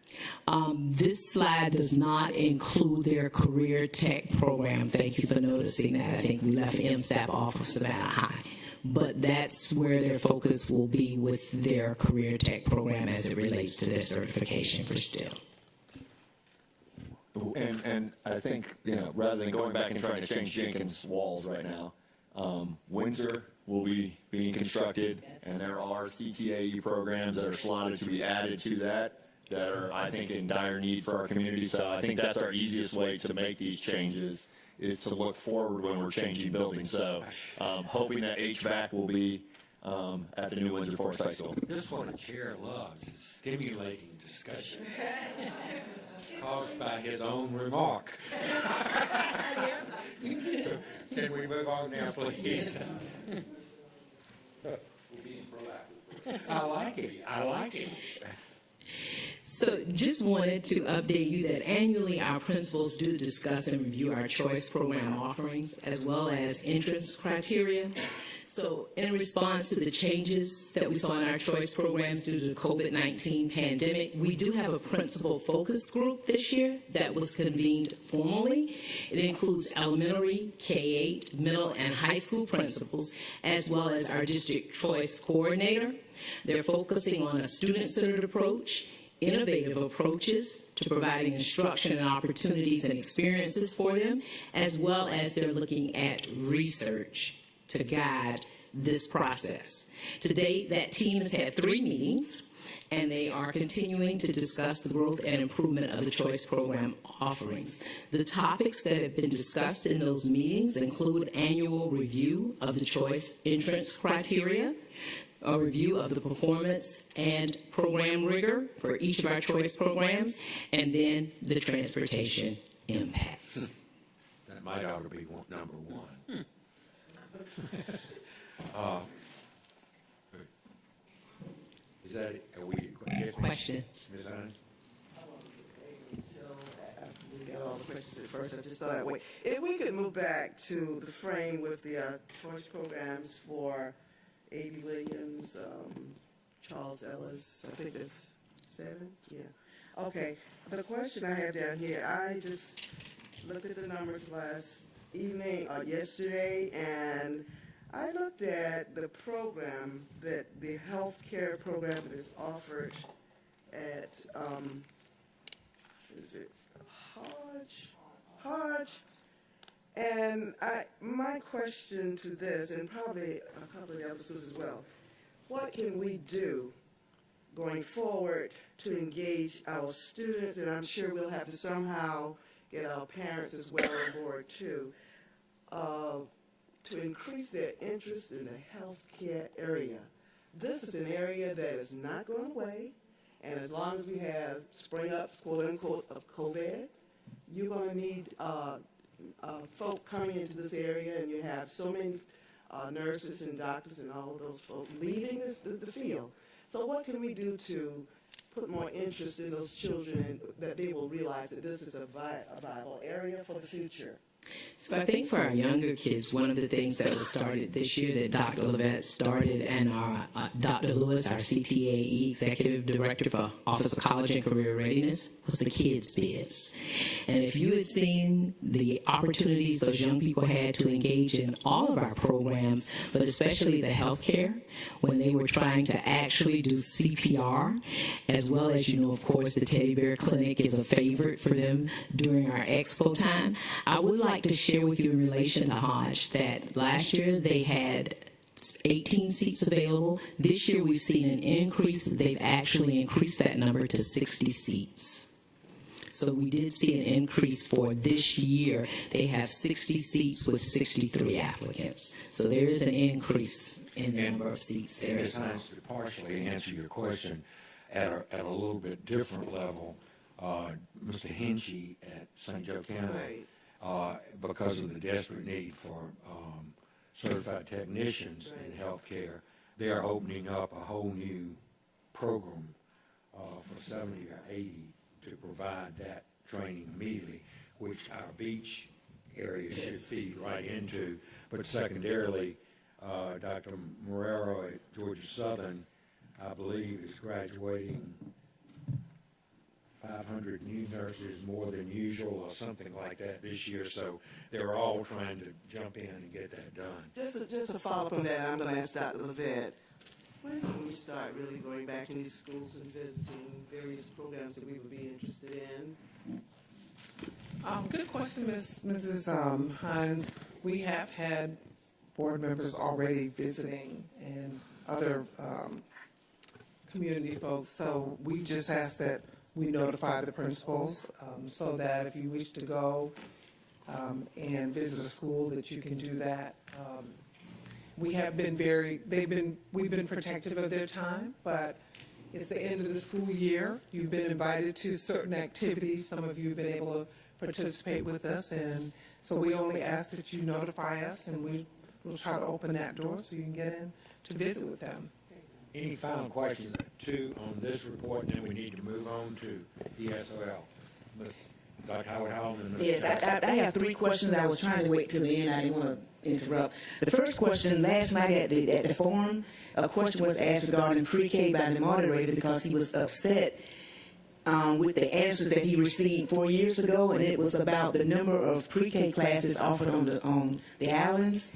This slide does not include their career tech program. Thank you for noticing that. I think we left MSAP off of Savannah High. But that's where their focus will be with their career tech program as it relates to their certification for STEM. And I think, rather than going back and trying to change Jenkins' walls right now, Windsor will be being constructed, and there are CTAE programs that are slotted to be added to that are, I think, in dire need for our community. So I think that's our easiest way to make these changes, is to look forward when we're changing buildings. So hoping that HVAC will be at the new Windsor Forest High School. This is what a chair loves, is stimulating discussion caused by his own remark. Can we move on now, please? I like it. So just wanted to update you that annually our principals do discuss and review our choice program offerings as well as entrance criteria. So in response to the changes that we saw in our choice programs due to the COVID-19 pandemic, we do have a principal focus group this year that was convened formally. It includes elementary, K-8, middle, and high school principals, as well as our district choice coordinator. They're focusing on a student-centered approach, innovative approaches to providing instruction and opportunities and experiences for them, as well as they're looking at research to guide this process. To date, that team has had 3 meetings, and they are continuing to discuss the growth and improvement of the choice program offerings. The topics that have been discussed in those meetings include annual review of the choice entrance criteria, a review of the performance and program rigor for each of our choice programs, and then the transportation impacts. That might ought to be number 1. Is that it? Are we Questions? Ms. Hunt? questions at first. I just thought that way. If we could move back to the frame with the choice programs for A.B. Williams, Charles Ellis, I think that's 7, yeah. Okay, but the question I have down here, I just looked at the numbers yesterday, and I looked at the program the healthcare program that is offered at, is it Hodge? And my question to this, and probably a couple of the other schools as well, what can we do going forward to engage our students? And I'm sure we'll have to somehow get our parents as well on board too, to increase their interest in the healthcare area. This is an area that is not going away, and as long as we have spring-ups, quote-unquote, of COVID, you're going to need folk coming into this area, and you have so many nurses and doctors and all of those folks leaving the field. So what can we do to put more interest in those children, that they will realize that this is a viable area for the future? So I think for our younger kids, one of the things that was started this year that Dr. Levette started, and our Dr. Lewis, our CTAE Executive Director for Office of College and Career Readiness, was the Kids Biz. And if you had seen the opportunities those young people had to engage in all of our programs, but especially the healthcare, when they were trying to actually do CPR, as well as, of course, the Teddy Bear Clinic is a favorite for them during our expo time. I would like to share with you in relation to Hodge that last year they had 18 seats available. This year we've seen an increase. They've actually increased that number to 60 seats. So we did see an increase for this year. They have 60 seats with 63 applicants. So there is an increase in the number of seats there as well. To partially answer your question at a little bit different level, Mr. Hinchy at St. Joe County, Right. Because of the desperate need for certified technicians in healthcare, they are opening up a whole new program for 70 or 80 to provide that training immediately, which our beach area should feed right into. But secondarily, Dr. Marrero at Georgia Southern, I believe, is graduating 500 new nurses more than usual or something like that this year. So they're all trying to jump in and get that done. Just a follow-up on that, I'm going to ask Dr. Levette, when can we start really going back in these schools and visiting various programs that we would be interested in? Good question, Mrs. Hines. We have had board members already visiting and other community folks, so we just asked that we notify the principals so that if you wish to go and visit a school, that you can do that. We have been we've been protective of their time, but it's the end of the school year. You've been invited to certain activities. Some of you have been able to participate with us, and so we only ask that you notify us, and we'll try to open that door so you can get in to visit with them. Any final questions, two, on this report, and then we need to move on to ESOL. Ms. Dr. Howard Howland and Ms. Yes, I have 3 questions. I was trying to wait till the end. I didn't want to interrupt. The first question, last night at the forum, a question was asked regarding pre-K by the moderator because he was upset with the answers that he received 4 years ago, and it was about the number of pre-K classes offered on the islands.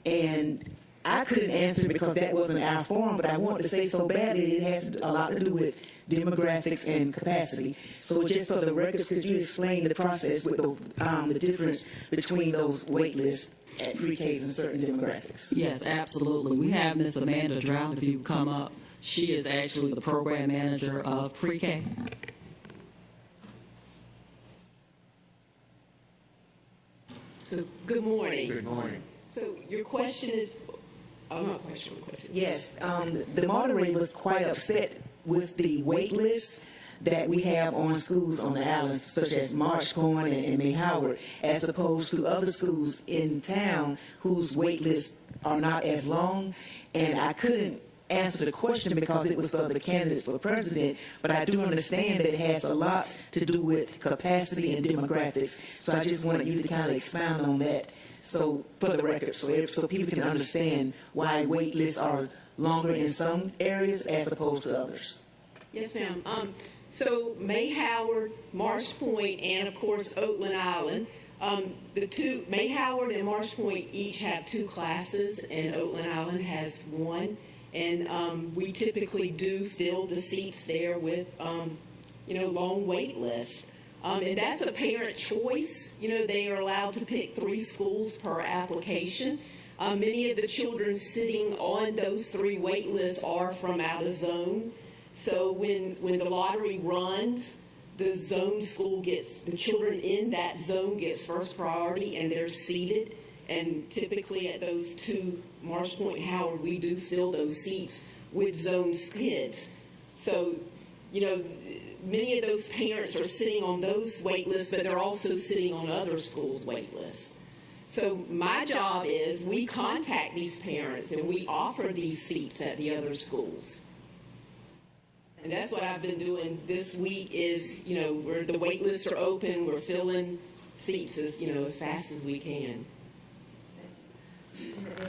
And I couldn't answer because that wasn't our forum, but I want to say so badly it has a lot to do with demographics and capacity. So just for the records, could you explain the process with the difference between those wait lists at pre-Ks and certain demographics? Yes, absolutely. We have Miss Amanda Drown, if you would come up. She is actually the program manager of pre-K. So, good morning. Good morning. So, your question is, not question. Yes, the moderator was quite upset with the wait list that we have on schools on the islands, such as Marchcorn and May Howard, as opposed to other schools in town whose wait lists are not as long. And I couldn't answer the question because it was for the candidates for president, but I do understand that it has a lot to do with capacity and demographics. So I just wanted you to kind of expound on that, so for the record, so people can understand why wait lists are longer in some areas as opposed to others. Yes, ma'am. So May Howard, Marsh Point, and of course Oakland Island. The two, May Howard and Marsh Point each have 2 classes, and Oakland Island has 1. And we typically do fill the seats there with, long wait lists. And that's a parent choice. They are allowed to pick 3 schools per application. Many of the children sitting on those 3 wait lists are from out of zone. So when the lottery runs, the zone school gets, the children in that zone gets first priority, and they're seated. And typically at those 2, Marsh Point and Howard, we do fill those seats with zone kids. So, many of those parents are sitting on those wait lists, but they're also sitting on other schools' wait lists. So my job is we contact these parents and we offer these seats at the other schools. And that's what I've been doing this week is, where the wait lists are open, we're filling seats as fast as we can.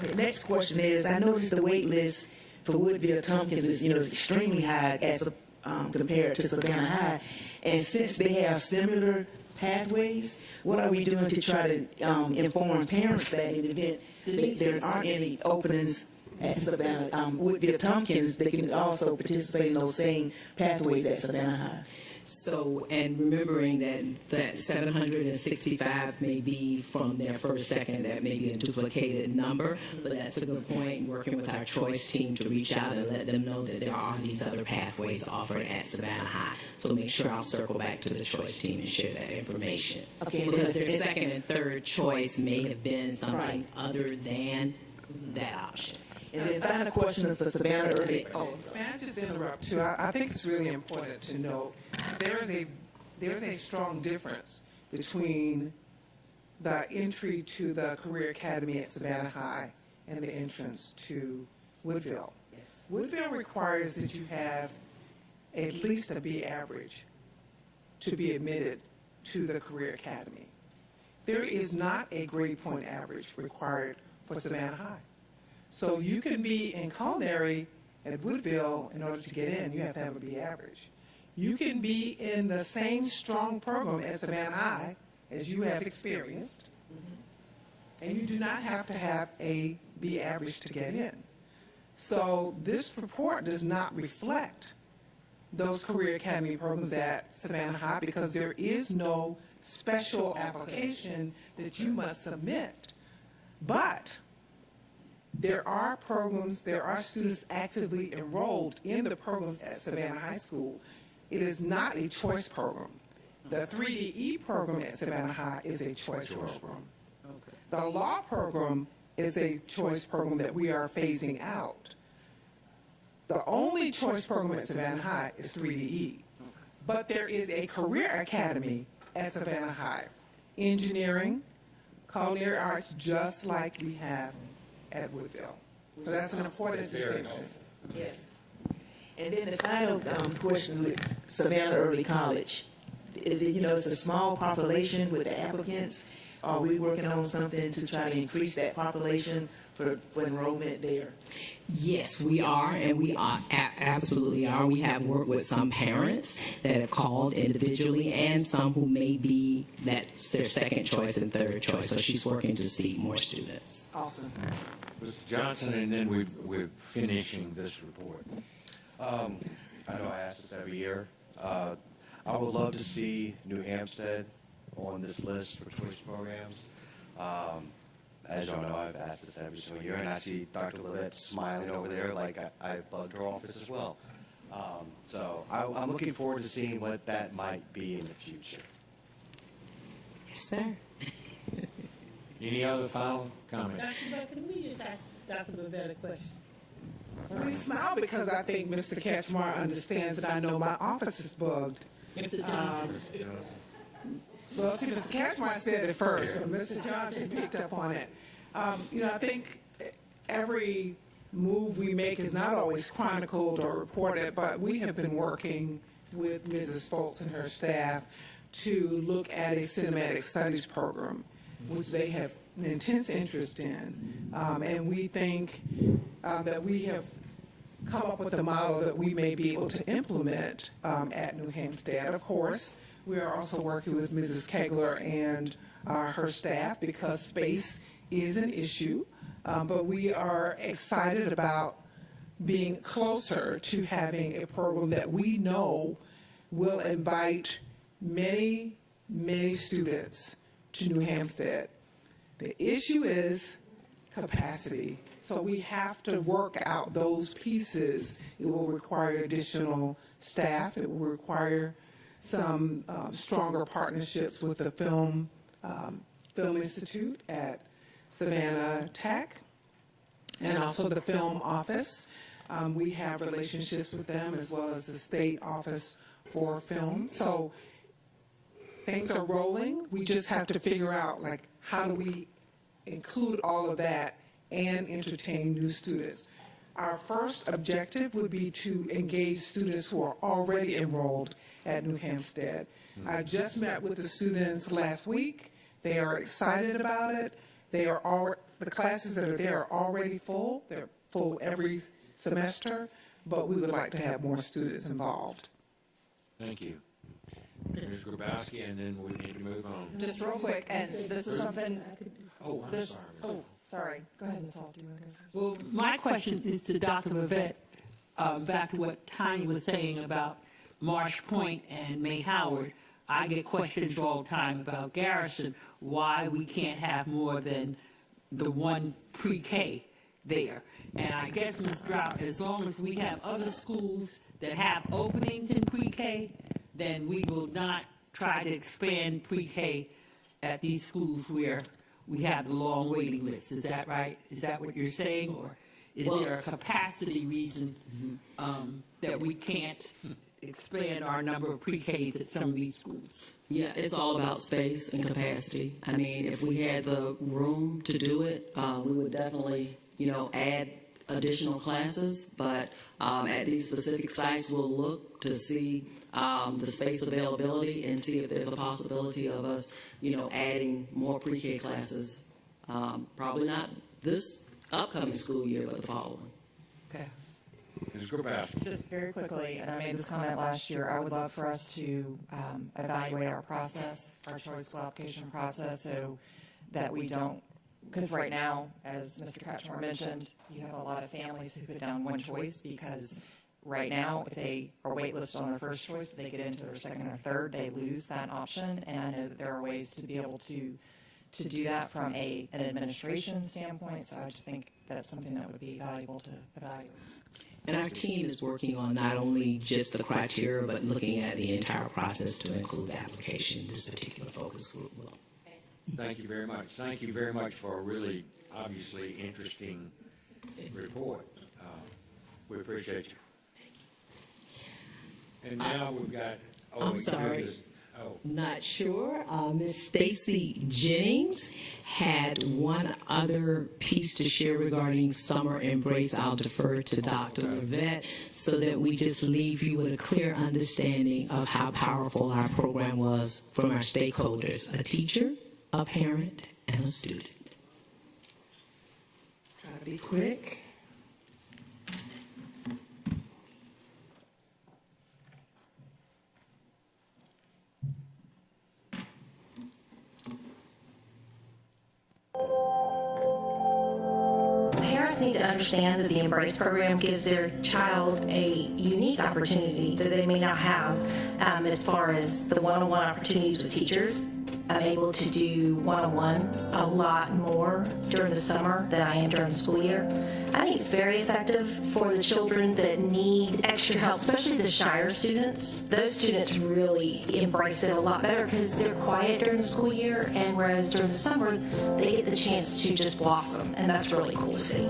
The next question is, I noticed the wait list for Woodville Tompkins is, extremely high as compared to Savannah High. And since they have similar pathways, what are we doing to try to inform parents that in the event there aren't any openings at Savannah, Woodville Tompkins, they can also participate in those same pathways at Savannah High? So, and remembering that 765 may be from their first, second, that may be a duplicated number, but that's a good point, working with our choice team to reach out and let them know that there are these other pathways offered at Savannah High. So make sure I'll circle back to the choice team and share that information. Okay, because their second and third choice may have been something other than that option. And then final question for Savannah early. May I just interrupt too? I think it's really important to note there's a strong difference between the entry to the Career Academy at Savannah High and the entrance to Woodville. Yes. Woodville requires that you have at least a B average to be admitted to the Career Academy. There is not a grade point average required for Savannah High. So you can be in culinary at Woodville in order to get in, you have to have a B average. You can be in the same strong program at Savannah High as you have experienced, and you do not have to have a B average to get in. So this report does not reflect those Career Academy programs at Savannah High because there is no special application that you must submit. But there are programs, there are students actively enrolled in the programs at Savannah High School. It is not a choice program. The 3DE program at Savannah High is a choice program. The law program is a choice program that we are phasing out. The only choice program at Savannah High is 3DE. But there is a career academy at Savannah High. Engineering, culinary arts, just like we have at Woodville. So that's an important distinction. Yes. And then the final question with Savannah Early College. It's a small population with the applicants. Are we working on something to try to increase that population for enrollment there? Yes, we are, and we absolutely are. We have worked with some parents that have called individually and some who may be that's their second choice and third choice. So she's working to see more students. Awesome. Mr. Johnson, and then we're finishing this report. I know I ask this every year. I would love to see New Hampstead on this list for choice programs. As y'all know, I've asked this every single year, and I see Dr. Levette smiling over there like I bugged her office as well. So I'm looking forward to seeing what that might be in the future. Yes, sir. Any other final comments? Dr. Buck, can we just ask Dr. Levette a question? We smile because I think Mr. Ketchmark understands that I know my office is bugged. Mr. Johnson. Well, see, Mr. Ketchmark said it first, but Mr. Johnson picked up on it. I think every move we make is not always chronicled or reported, but we have been working with Mrs. Foltz and her staff to look at a cinematic studies program, which they have an intense interest in. And we think that we have come up with a model that we may be able to implement at New Hampstead. Of course, we are also working with Mrs. Kegler and her staff because space is an issue. But we are excited about being closer to having a program that we know will invite many, many students to New Hampstead. The issue is capacity. So we have to work out those pieces. It will require additional staff. It will require some stronger partnerships with the Film Institute at Savannah-Chatham and also the Film Office. We have relationships with them as well as the State Office for Film. So things are rolling. We just have to figure out, like, how do we include all of that and entertain new students. Our first objective would be to engage students who are already enrolled at New Hampstead. I just met with the students last week. They are excited about it. The classes that are there are already full. They're full every semester, but we would like to have more students involved. Thank you. Ms. Grabowski, and then we need to move on. Just real quick, and this is something. Oh, I'm sorry. Oh, sorry. Go ahead, Ms. Hall. Do you want to go? Well, my question is to Dr. Levette, back to what Tanya was saying about Marsh Point and May Howard. I get questions all the time about Garrison, why we can't have more than the one pre-K there. And I guess, Ms. Stroud, as long as we have other schools that have openings in pre-K, then we will not try to expand pre-K at these schools where we have the long waiting list. Is that right? Is that what you're saying? Or is there a capacity reason that we can't expand our number of pre-Ks at some of these schools? Yeah, it's all about space and capacity. I mean, if we had the room to do it, we would definitely, add additional classes. But at these specific sites, we'll look to see the space availability and see if there's a possibility of us, adding more pre-K classes. Probably not this upcoming school year, but the following. Okay. Ms. Grabowski. Just very quickly, and I made this comment last year, I would love for us to evaluate our process, our choice school application process, so that we don't, because right now, as Mr. Katchmore mentioned, you have a lot of families who put down one choice because right now, if they are waitlisted on their first choice, if they get into their second or third, they lose that option. And I know that there are ways to be able to do that from an administration standpoint. So I just think that's something that would be valuable to evaluate. And our team is working on not only just the criteria, but looking at the entire process to include the application this particular focus group will. Thank you very much. Thank you very much for a really, obviously, interesting report. We appreciate you. And now we've got... I'm sorry. Not sure. Ms. Stacy Jennings had one other piece to share regarding Summer Embrace. I'll defer to Dr. Levette so that we just leave you with a clear understanding of how powerful our program was from our stakeholders, a teacher, a parent, and a student. Try to be quick. Parents need to understand that the Embrace program gives their child a unique opportunity that they may not have as far as the one-on-one opportunities with teachers. I'm able to do one-on-one a lot more during the summer than I am during the school year. I think it's very effective for the children that need extra help, especially the shyer students. Those students really embrace it a lot better because they're quiet during the school year, and whereas during the summer, they get the chance to just blossom, and that's really cool to see.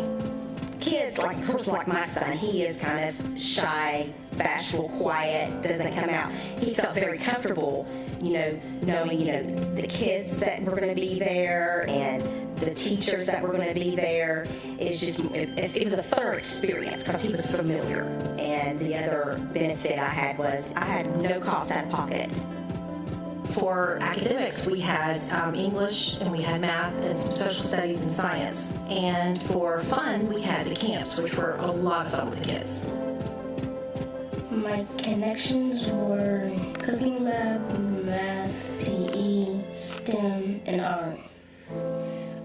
Kids, like my son, he is kind of shy, bashful, quiet, doesn't come out. He felt very comfortable, knowing, the kids that were going to be there and the teachers that were going to be there. It was a thorough experience because he was familiar. And the other benefit I had was I had no cost out of pocket. For academics, we had English, and we had math, and some social studies and science. And for fun, we had the camps, which were a lot of fun with the kids. My connections were cooking lab, math, PE, STEM, and art.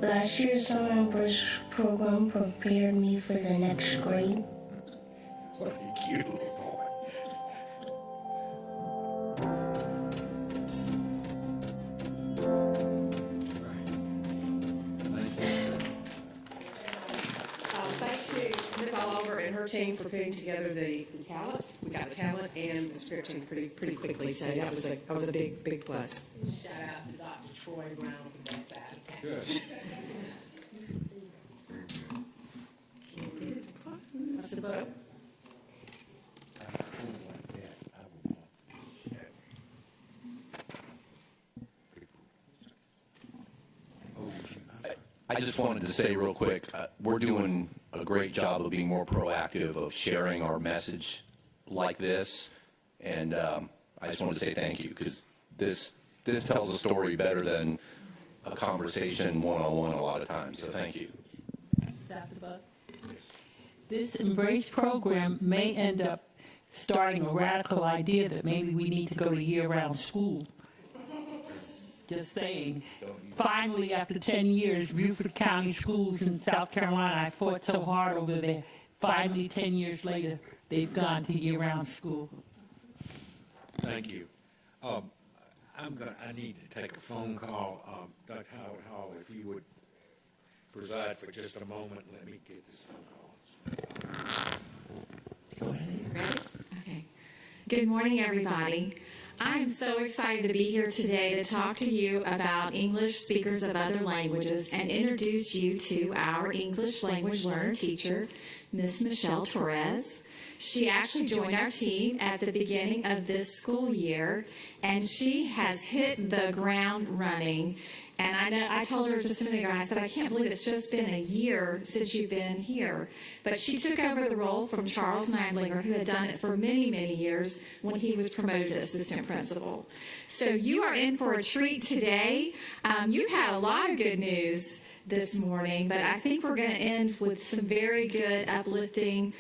Last year's summer embrace program prepared me for the next grade. What a cute little boy. Thanks to Ms. Oliver and her team for putting together the talent. We got the talent and the scripting pretty quickly, so that was a big plus. Shout out to Dr. Troy Brown for that side. Good. What's the vote? I just wanted to say real quick, we're doing a great job of being more proactive of sharing our message like this, and I just wanted to say thank you, because this tells a story better than a conversation one-on-one a lot of times, so thank you. Dr. Buck? This Embrace program may end up starting a radical idea that maybe we need to go to year-round school. Just saying. Finally, after 10 years, Beaufort County Schools in South Carolina, I fought so hard over there. Finally, 10 years later, they've gone to year-round school. Thank you. I need to take a phone call. Dr. Howard Hall, if you would preside for just a moment, let me get this phone call. Go ahead. Ready? Okay. Good morning, everybody. I am so excited to be here today to talk to you about English speakers of other languages and introduce you to our English language learner teacher, Miss Michelle Torres. She actually joined our team at the beginning of this school year, and she has hit the ground running. And I know I told her just a minute ago, I said, I can't believe it's just been a year since you've been here. But she took over the role from Charles Neidlinger, who had done it for many, many years when he was promoted to assistant principal. So you are in for a treat today. You've had a lot of good news this morning, but I think we're going to end with some very good, uplifting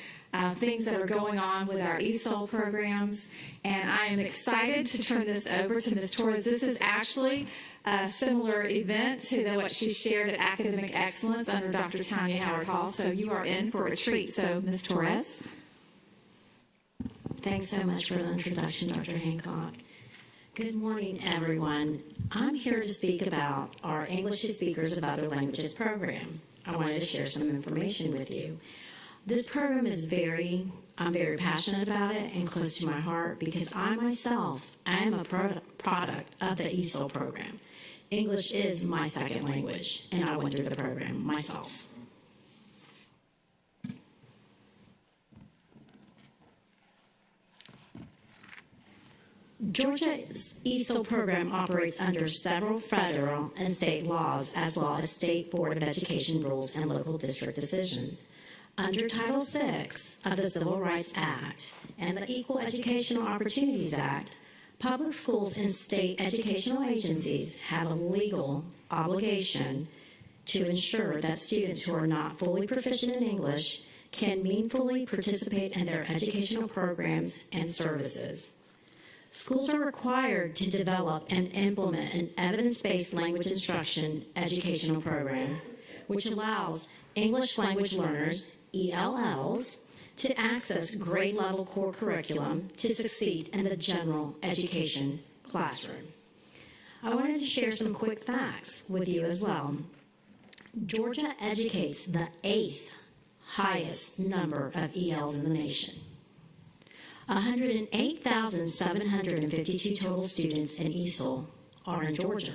things that are going on with our ESOL programs. And I am excited to turn this over to Ms. Torres. This is actually a similar event to what she shared at Academic Excellence under Dr. Tanya Howard Hall. So you are in for a treat. So, Ms. Torres. Thanks so much for the introduction, Dr. Hancock. Good morning, everyone. I'm here to speak about our English to Speakers of Other Languages program. I wanted to share some information with you. This program is I'm very passionate about it and close to my heart because I myself am a product of the ESOL program. English is my second language, and I went through the program myself. Georgia's ESOL program operates under several federal and state laws, as well as State Board of Education rules and local district decisions. Under Title VI of the Civil Rights Act and the Equal Educational Opportunities Act, public schools and state educational agencies have a legal obligation to ensure that students who are not fully proficient in English can meaningfully participate in their educational programs and services. Schools are required to develop and implement an evidence-based language instruction educational program, which allows English language learners, ELLs, to access grade-level core curriculum to succeed in the general education classroom. I wanted to share some quick facts with you as well. Georgia educates the 8th highest number of ELs in the nation. 108,752 total students in ESOL are in Georgia.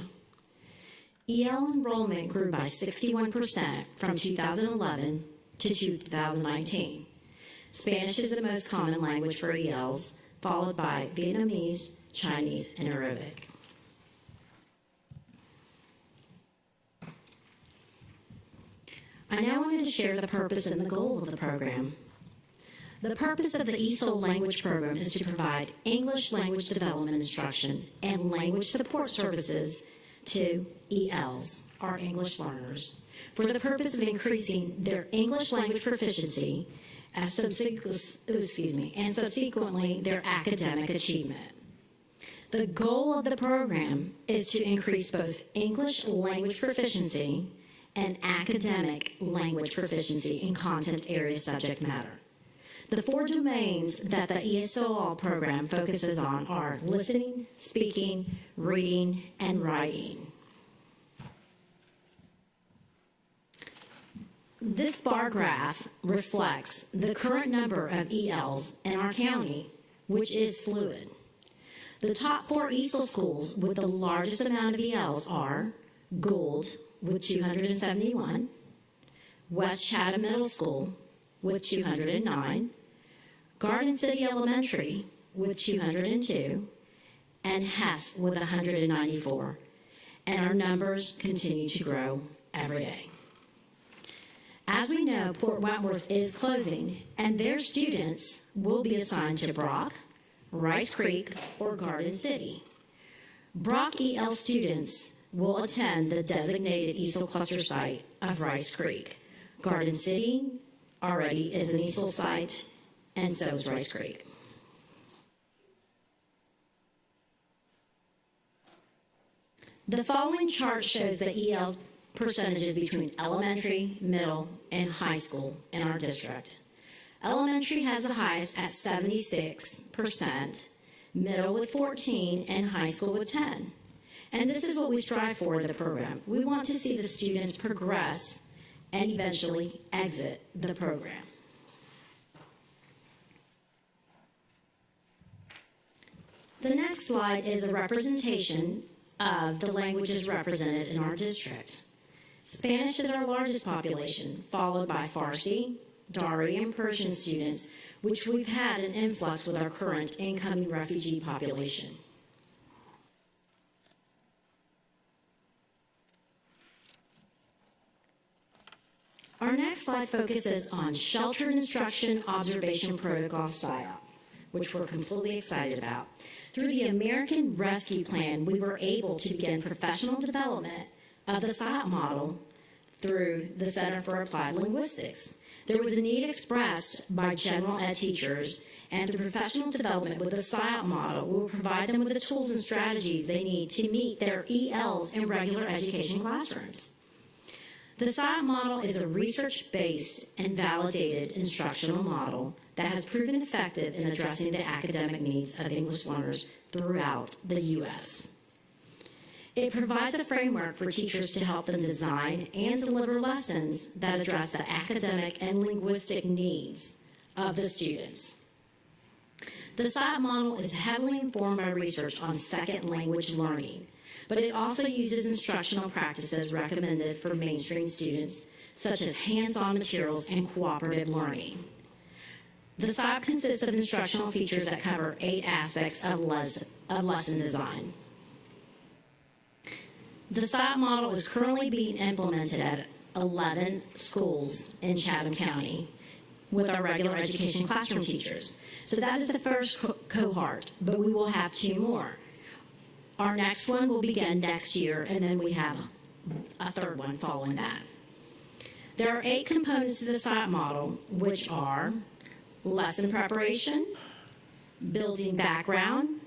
EL enrollment grew by 61% from 2011 to 2019. Spanish is the most common language for ELs, followed by Vietnamese, Chinese, and Arabic. I now wanted to share the purpose and the goal of the program. The purpose of the ESOL language program is to provide English language development instruction and language support services to ELs, our English learners, for the purpose of increasing their English language proficiency and subsequently their academic achievement. The goal of the program is to increase both English language proficiency and academic language proficiency in content area subject matter. The 4 domains that the ESOL program focuses on are listening, speaking, reading, and writing. This bar graph reflects the current number of ELs in our county, which is fluid. The top 4 ESOL schools with the largest amount of ELs are Gould with 271, West Chatham Middle School with 209, Garden City Elementary with 202, and Hess with 194. And our numbers continue to grow every day. As we know, Port Wentworth is closing, and their students will be assigned to Brock, Rice Creek, or Garden City. Brock EL students will attend the designated ESOL cluster site of Rice Creek. Garden City already is an ESOL site, and so is Rice Creek. The following chart shows the EL percentages between elementary, middle, and high school in our district. Elementary has the highest at 76%, middle with 14%, and high school with 10%. And this is what we strive for in the program. We want to see the students progress and eventually exit the program. The next slide is a representation of the languages represented in our district. Spanish is our largest population, followed by Farsi, Dari, and Persian students, which we've had an influx with our current incoming refugee population. Our next slide focuses on Sheltered Instruction Observation Protocol SIOP, which we're completely excited about. Through the American Rescue Plan, we were able to begin professional development of the SIOP model through the Center for Applied Linguistics. There was a need expressed by general ed teachers, and through professional development with the SIOP model, we will provide them with the tools and strategies they need to meet their ELs in regular education classrooms. The SIOP model is a research-based and validated instructional model that has proven effective in addressing the academic needs of English learners throughout the U.S. It provides a framework for teachers to help them design and deliver lessons that address the academic and linguistic needs of the students. The SIOP model is heavily informed by research on second language learning, but it also uses instructional practices recommended for mainstream students, such as hands-on materials and cooperative learning. The SIOP consists of instructional features that cover 8 aspects of lesson design. The SIOP model is currently being implemented at 11 schools in Chatham County with our regular education classroom teachers. So that is the first cohort, but we will have 2 more. Our next one will begin next year, and then we have a third one following that. There are 8 components to the SIOP model, which are lesson preparation, building background,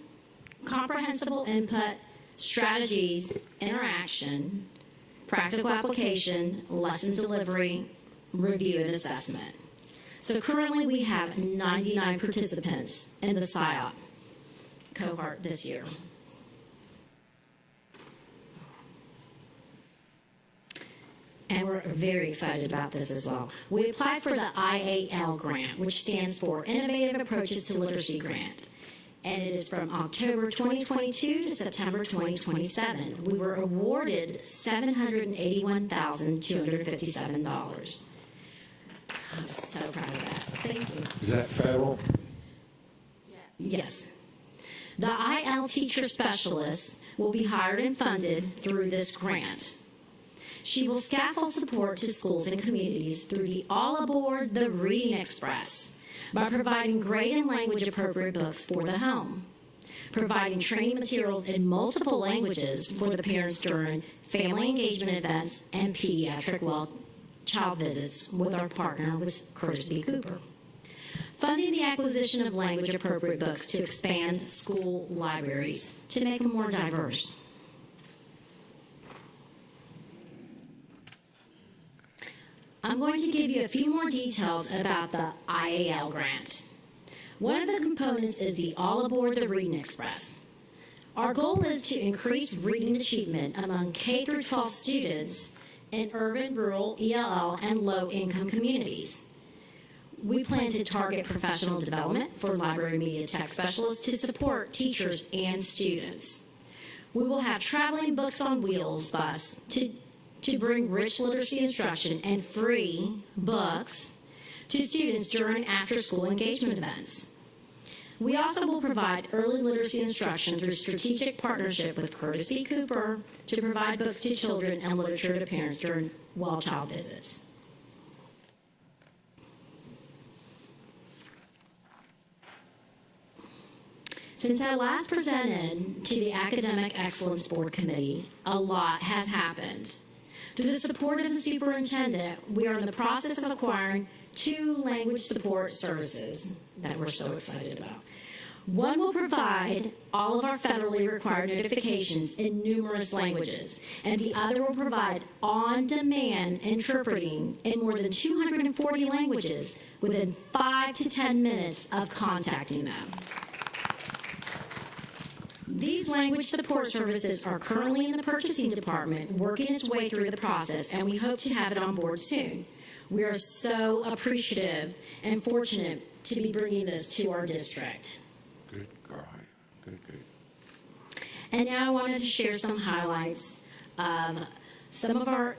comprehensible input, strategies, interaction, practical application, lesson delivery, review, and assessment. So currently we have 99 participants in the SIOP cohort this year. And we're very excited about this as well. We applied for the IAL grant, which stands for Innovative Approaches to Literacy Grant. And it is from October 2022 to September 2027. We were awarded $781,257. I'm so proud of that. Thank you. Is that federal? Yes. The IL teacher specialists will be hired and funded through this grant. She will scaffold support to schools and communities through the All Aboard the Reading Express by providing grade and language appropriate books for the home, providing training materials in multiple languages for the parents during family engagement events and pediatric child visits with our partner with Curtis B. Cooper, funding the acquisition of language appropriate books to expand school libraries to make them more diverse. I'm going to give you a few more details about the IAL grant. One of the components is the All Aboard the Reading Express. Our goal is to increase reading achievement among K through 12 students in urban, rural, ELL, and low-income communities. We plan to target professional development for library media tech specialists to support teachers and students. We will have traveling books on wheels bus to bring rich literacy instruction and free books to students during after-school engagement events. We also will provide early literacy instruction through strategic partnership with Curtis B. Cooper to provide books to children and literature to parents during child visits. Since I last presented to the Academic Excellence Board Committee, a lot has happened. Through the support of the superintendent, we are in the process of acquiring 2 language support services that we're so excited about. One will provide all of our federally required notifications in numerous languages, and the other will provide on-demand interpreting in more than 240 languages within 5 to 10 minutes of contacting them. These language support services are currently in the purchasing department, working its way through the process, and we hope to have it on board soon. We are so appreciative and fortunate to be bringing this to our district. Good, all right. Good. And now I wanted to share some highlights of some of our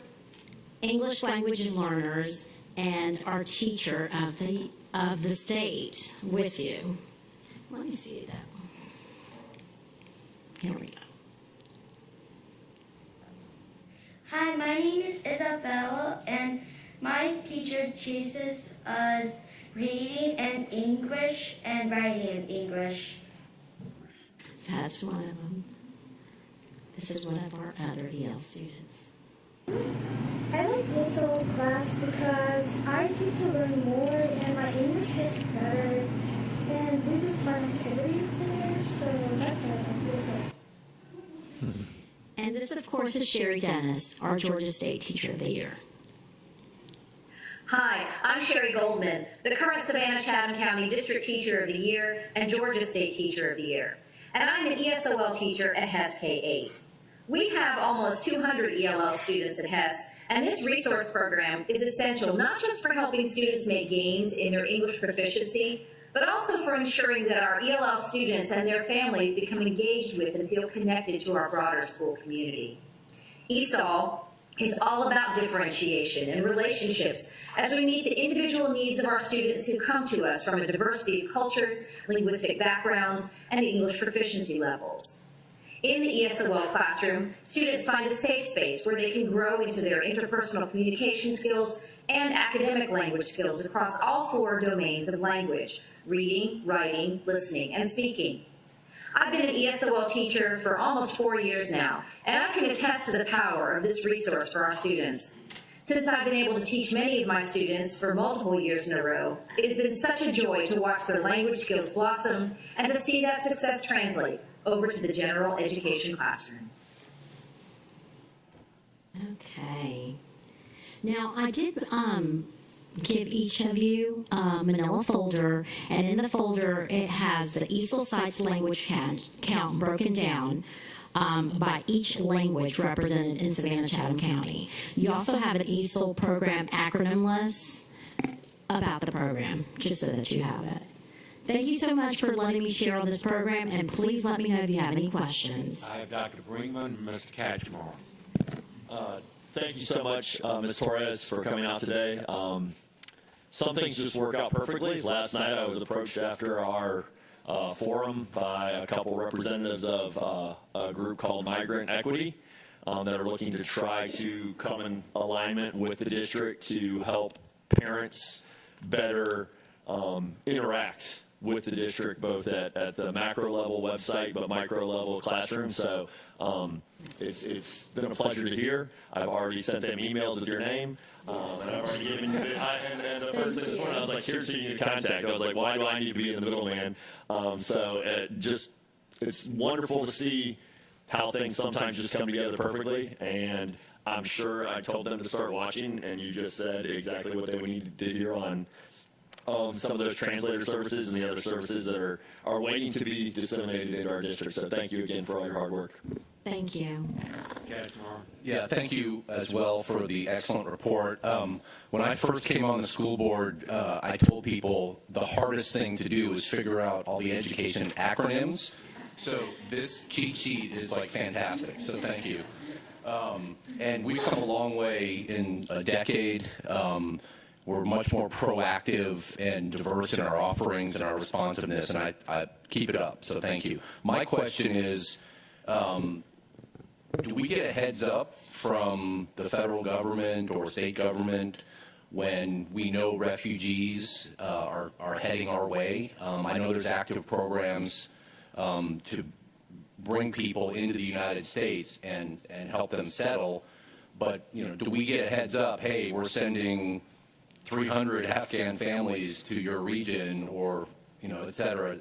English language learners and our teacher of the state with you. Let me see that. Here we go. Hi, my name is Isabella, and my teacher teaches us reading in English and writing in English. That's one of them. This is one of our other EL students. I like ESOL class because I get to learn more and my English gets better, and we do fun activities there, so that's why I like ESOL. And this, of course, is Sherry Dennis, our Georgia State Teacher of the Year. Hi, I'm Sherry Goldman, the current Savannah-Chatham County District Teacher of the Year and Georgia State Teacher of the Year. And I'm an ESOL teacher at HES K-8. We have almost 200 ELL students at HES, and this resource program is essential not just for helping students make gains in their English proficiency, but also for ensuring that our ELL students and their families become engaged with and feel connected to our broader school community. ESOL is all about differentiation and relationships as we meet the individual needs of our students who come to us from a diversity of cultures, linguistic backgrounds, and English proficiency levels. In the ESOL classroom, students find a safe space where they can grow into their interpersonal communication skills and academic language skills across all 4 domains of language: reading, writing, listening, and speaking. I've been an ESOL teacher for almost 4 years now, and I can attest to the power of this resource for our students. Since I've been able to teach many of my students for multiple years in a row, it has been such a joy to watch their language skills blossom and to see that success translate over to the general education classroom. Okay. Now, I did give each of you a manila folder, and in the folder it has the ESOL sites language count broken down by each language represented in Savannah-Chatham County. You also have an ESOL program acronym list about the program, just so that you have it. Thank you so much for letting me share on this program, and please let me know if you have any questions. I have Dr. Brinkman and Mr. Catchmore. Thank you so much, Ms. Torres, for coming out today. Some things just work out perfectly. Last night I was approached after our forum by a couple representatives of a group called Migrant Equity. that are looking to try to come in alignment with the district to help parents better interact with the district, both at the macro level website, but micro level classroom. So it's been a pleasure to hear. I've already sent them emails with your name, and I've already given you and the person this morning, I was like, here's who you need to contact. I was like, why do I need to be in the middleman? It's wonderful to see how things sometimes just come together perfectly, and I'm sure I told them to start watching, and you just said exactly what they would need to hear on some of those translator services and the other services that are waiting to be disseminated in our district. So thank you again for all your hard work. Thank you. Yeah, thank you as well for the excellent report. When I first came on the school board, I told people the hardest thing to do is figure out all the education acronyms. So this cheat sheet is like fantastic, so thank you. And we've come a long way in a decade. We're much more proactive and diverse in our offerings and our responsiveness, and I keep it up, so thank you. My question is, do we get a heads up from the federal government or state government when we know refugees are heading our way? I know there's active programs to bring people into the United States and help them settle, but do we get a heads up, hey, we're sending 300 Afghan families to your region, or et cetera,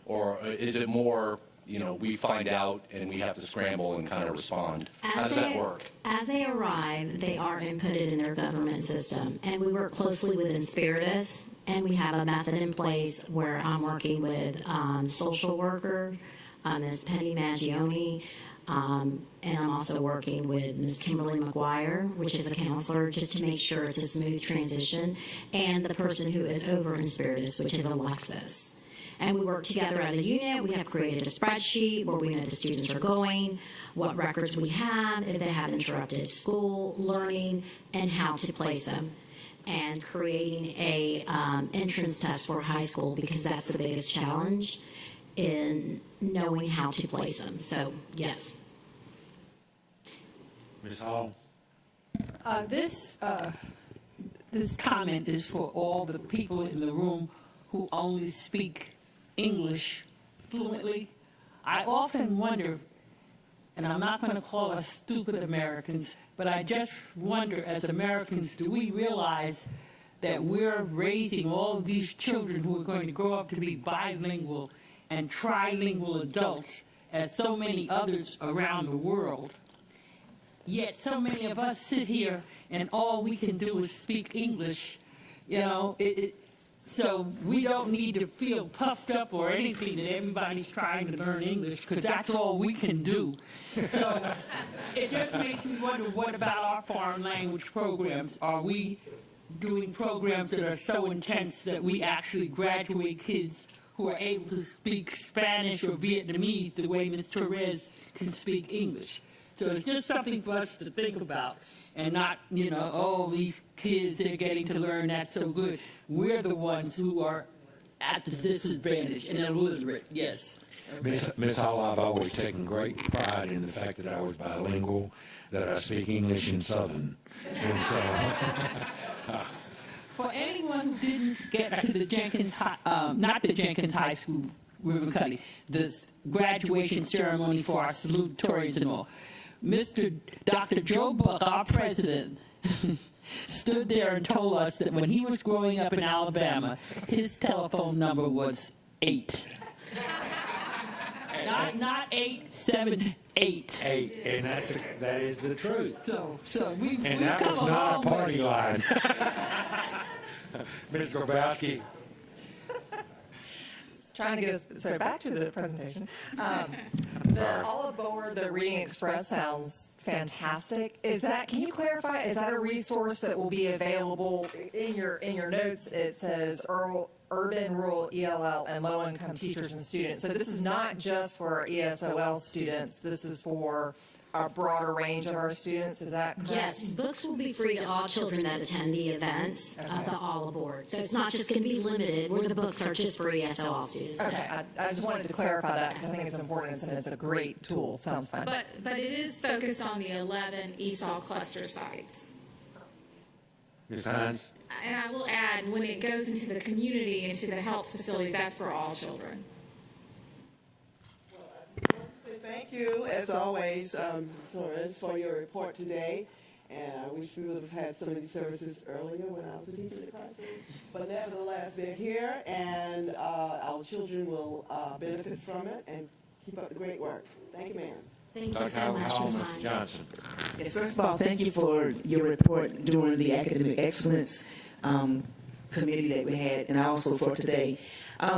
or is it more we find out and we have to scramble and kind of respond? How does that work? As they arrive, they are inputted in their government system, and we work closely with Inspiritus, and we have a method in place where I'm working with social worker, Ms. Penny Maggione, and I'm also working with Ms. Kimberly McGuire, which is a counselor, just to make sure it's a smooth transition, and the person who is over Inspiritus, which is Alexis. And we work together as a unit. We have created a spreadsheet where we know the students are going, what records we have, if they have interrupted school learning, and how to place them. And creating a entrance test for high school, because that's the biggest challenge in knowing how to place them. So, yes. Ms. Hall? This comment is for all the people in the room who only speak English fluently. I often wonder, and I'm not going to call us stupid Americans, but I just wonder, as Americans, do we realize that we're raising all of these children who are going to grow up to be bilingual and trilingual adults, as so many others around the world? Yet so many of us sit here and all we can do is speak English, so we don't need to feel puffed up or anything that everybody's trying to learn English, because that's all we can do. So it just makes me wonder, what about our foreign language programs? Are we doing programs that are so intense that we actually graduate kids who are able to speak Spanish or Vietnamese the way Ms. Torres can speak English? So it's just something for us to think about, and not, these kids, they're getting to learn, that's so good. We're the ones who are at the disadvantage and illiterate, yes. Ms. Hall, I've always taken great pride in the fact that I was bilingual, that I speak English and Southern. And so, for anyone who didn't get to the Jenkins High, not the Jenkins High School, River Cuddy, the graduation ceremony for our salutatorians and all, Dr. Joe Buck, our president, stood there and told us that when he was growing up in Alabama, his telephone number was 8. Not 878. 8, and that is the truth. So we've that come was a not long a party way. line. Ms. Grabowski. Trying to get us back to the presentation. All aboard the Reading Express sounds fantastic. Can you clarify? Is that a resource that will be available in your notes? It says urban, rural, ELL, and low-income teachers and students. So this is not just for ESOL students. This is for a broader range of our students, is that correct? Yes, books will be free to all children that attend the events of the All Aboard. So it's not just going to be limited where the books are just for ESOL students. Okay, I just wanted to clarify that because I think it's important and it's a great tool. Sounds fun. But it is focused on the 11 ESOL cluster sites. Ms. Hines? And I will add, when it goes into the community, into the health facilities, that's for all children. Thank you, as always, Flores, for your report today. And I wish we would have had some of these services earlier when I was a teacher in the classroom. But nevertheless, they're here, and our children will benefit from it and keep up the great work. Thank you, ma'am. Thank you so much, Ms. Hines. Johnson. Yes, first of all, thank you for your report during the Academic Excellence Committee that we had, and also for today.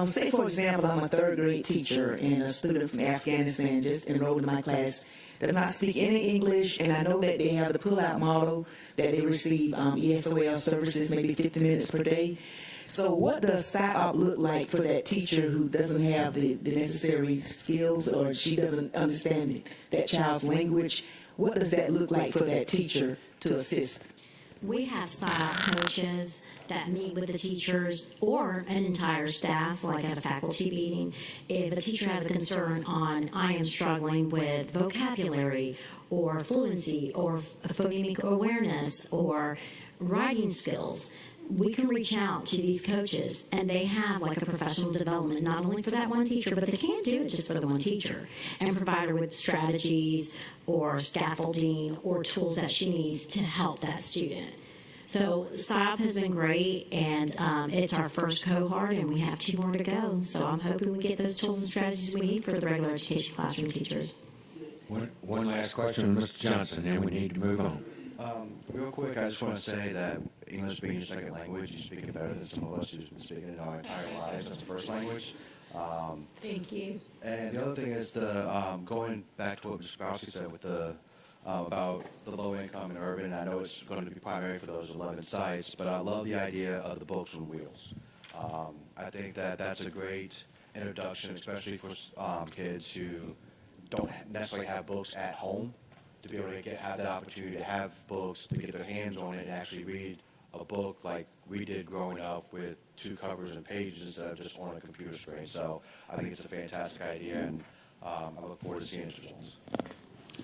Say, for example, I'm a third grade teacher, and a student from Afghanistan just enrolled in my class does not speak any English, and I know that they have the pull-out model that they receive ESOL services maybe 50 minutes per day. So what does PSYOP look like for that teacher who doesn't have the necessary skills, or she doesn't understand that child's language? What does that look like for that teacher to assist? We have PSYOP coaches that meet with the teachers or an entire staff, like at a faculty meeting. If a teacher has a concern on, I am struggling with vocabulary or fluency or phonemic awareness or writing skills, we can reach out to these coaches, and they have like a professional development, not only for that one teacher, but they can't do it just for the one teacher, and provide her with strategies or scaffolding or tools that she needs to help that student. So PSYOP has been great, and it's our first cohort, and we have 2 more to go. So I'm hoping we get those tools and strategies we need for the regular education classroom teachers. One last question, Mr. Johnson, then we need to move on. Real quick, I just want to say that English being your second language, you speak it better than some of us who's been speaking it our entire lives as the first language. Thank you. And the other thing is the going back to what Mr. Krause said with the about the low income and urban. I know it's going to be primary for those 11 sites, but I love the idea of the books on wheels. I think that that's a great introduction, especially for kids who don't necessarily have books at home, to be able to have that opportunity to have books, to get their hands on it and actually read a book like we did growing up with 2 covers and pages instead of just on a computer screen. So I think it's a fantastic idea, and I look forward to seeing its results.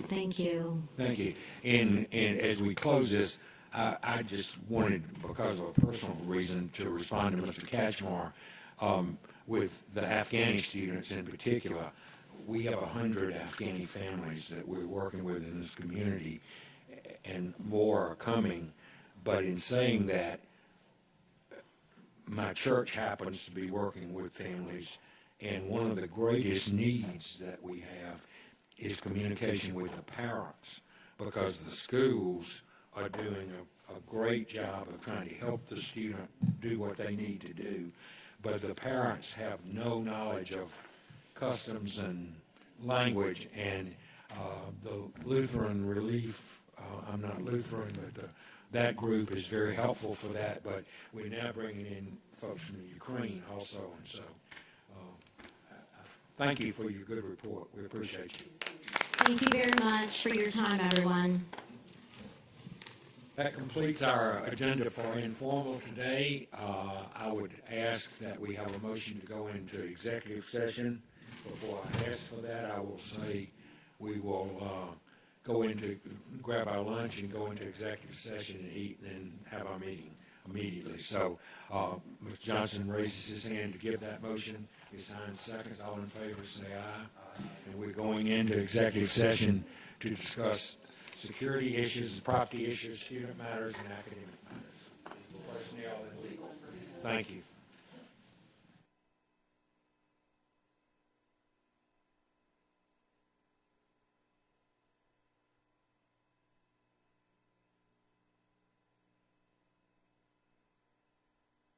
Thank you. Thank you. And as we close this, I just wanted, because of a personal reason, to respond to Mr. Kachmar with the Afghani students in particular. We have 100 Afghani families that we're working with in this community, and more are coming. But in saying that, my church happens to be working with families, and one of the greatest needs that we have is communication with the parents, because the schools are doing a great job of trying to help the student do what they need to do, but the parents have no knowledge of customs and language, and the Lutheran Relief, I'm not Lutheran, but that group is very helpful for that, but we're now bringing in folks from the Ukraine also, and so thank you for your good report. We appreciate you. Thank you very much for your time, everyone. That completes our agenda for informal today. I would ask that we have a motion to go into executive session. Before I ask for that, I will say we will go into, grab our lunch and go into executive session and eat, and then have our meeting immediately. So Mr. Johnson raises his hand to give that motion. Ms. Hines seconds. All in favor say aye. And we're going into executive session to discuss security issues, property issues, student matters, and academic matters, personnel and legal. Thank you.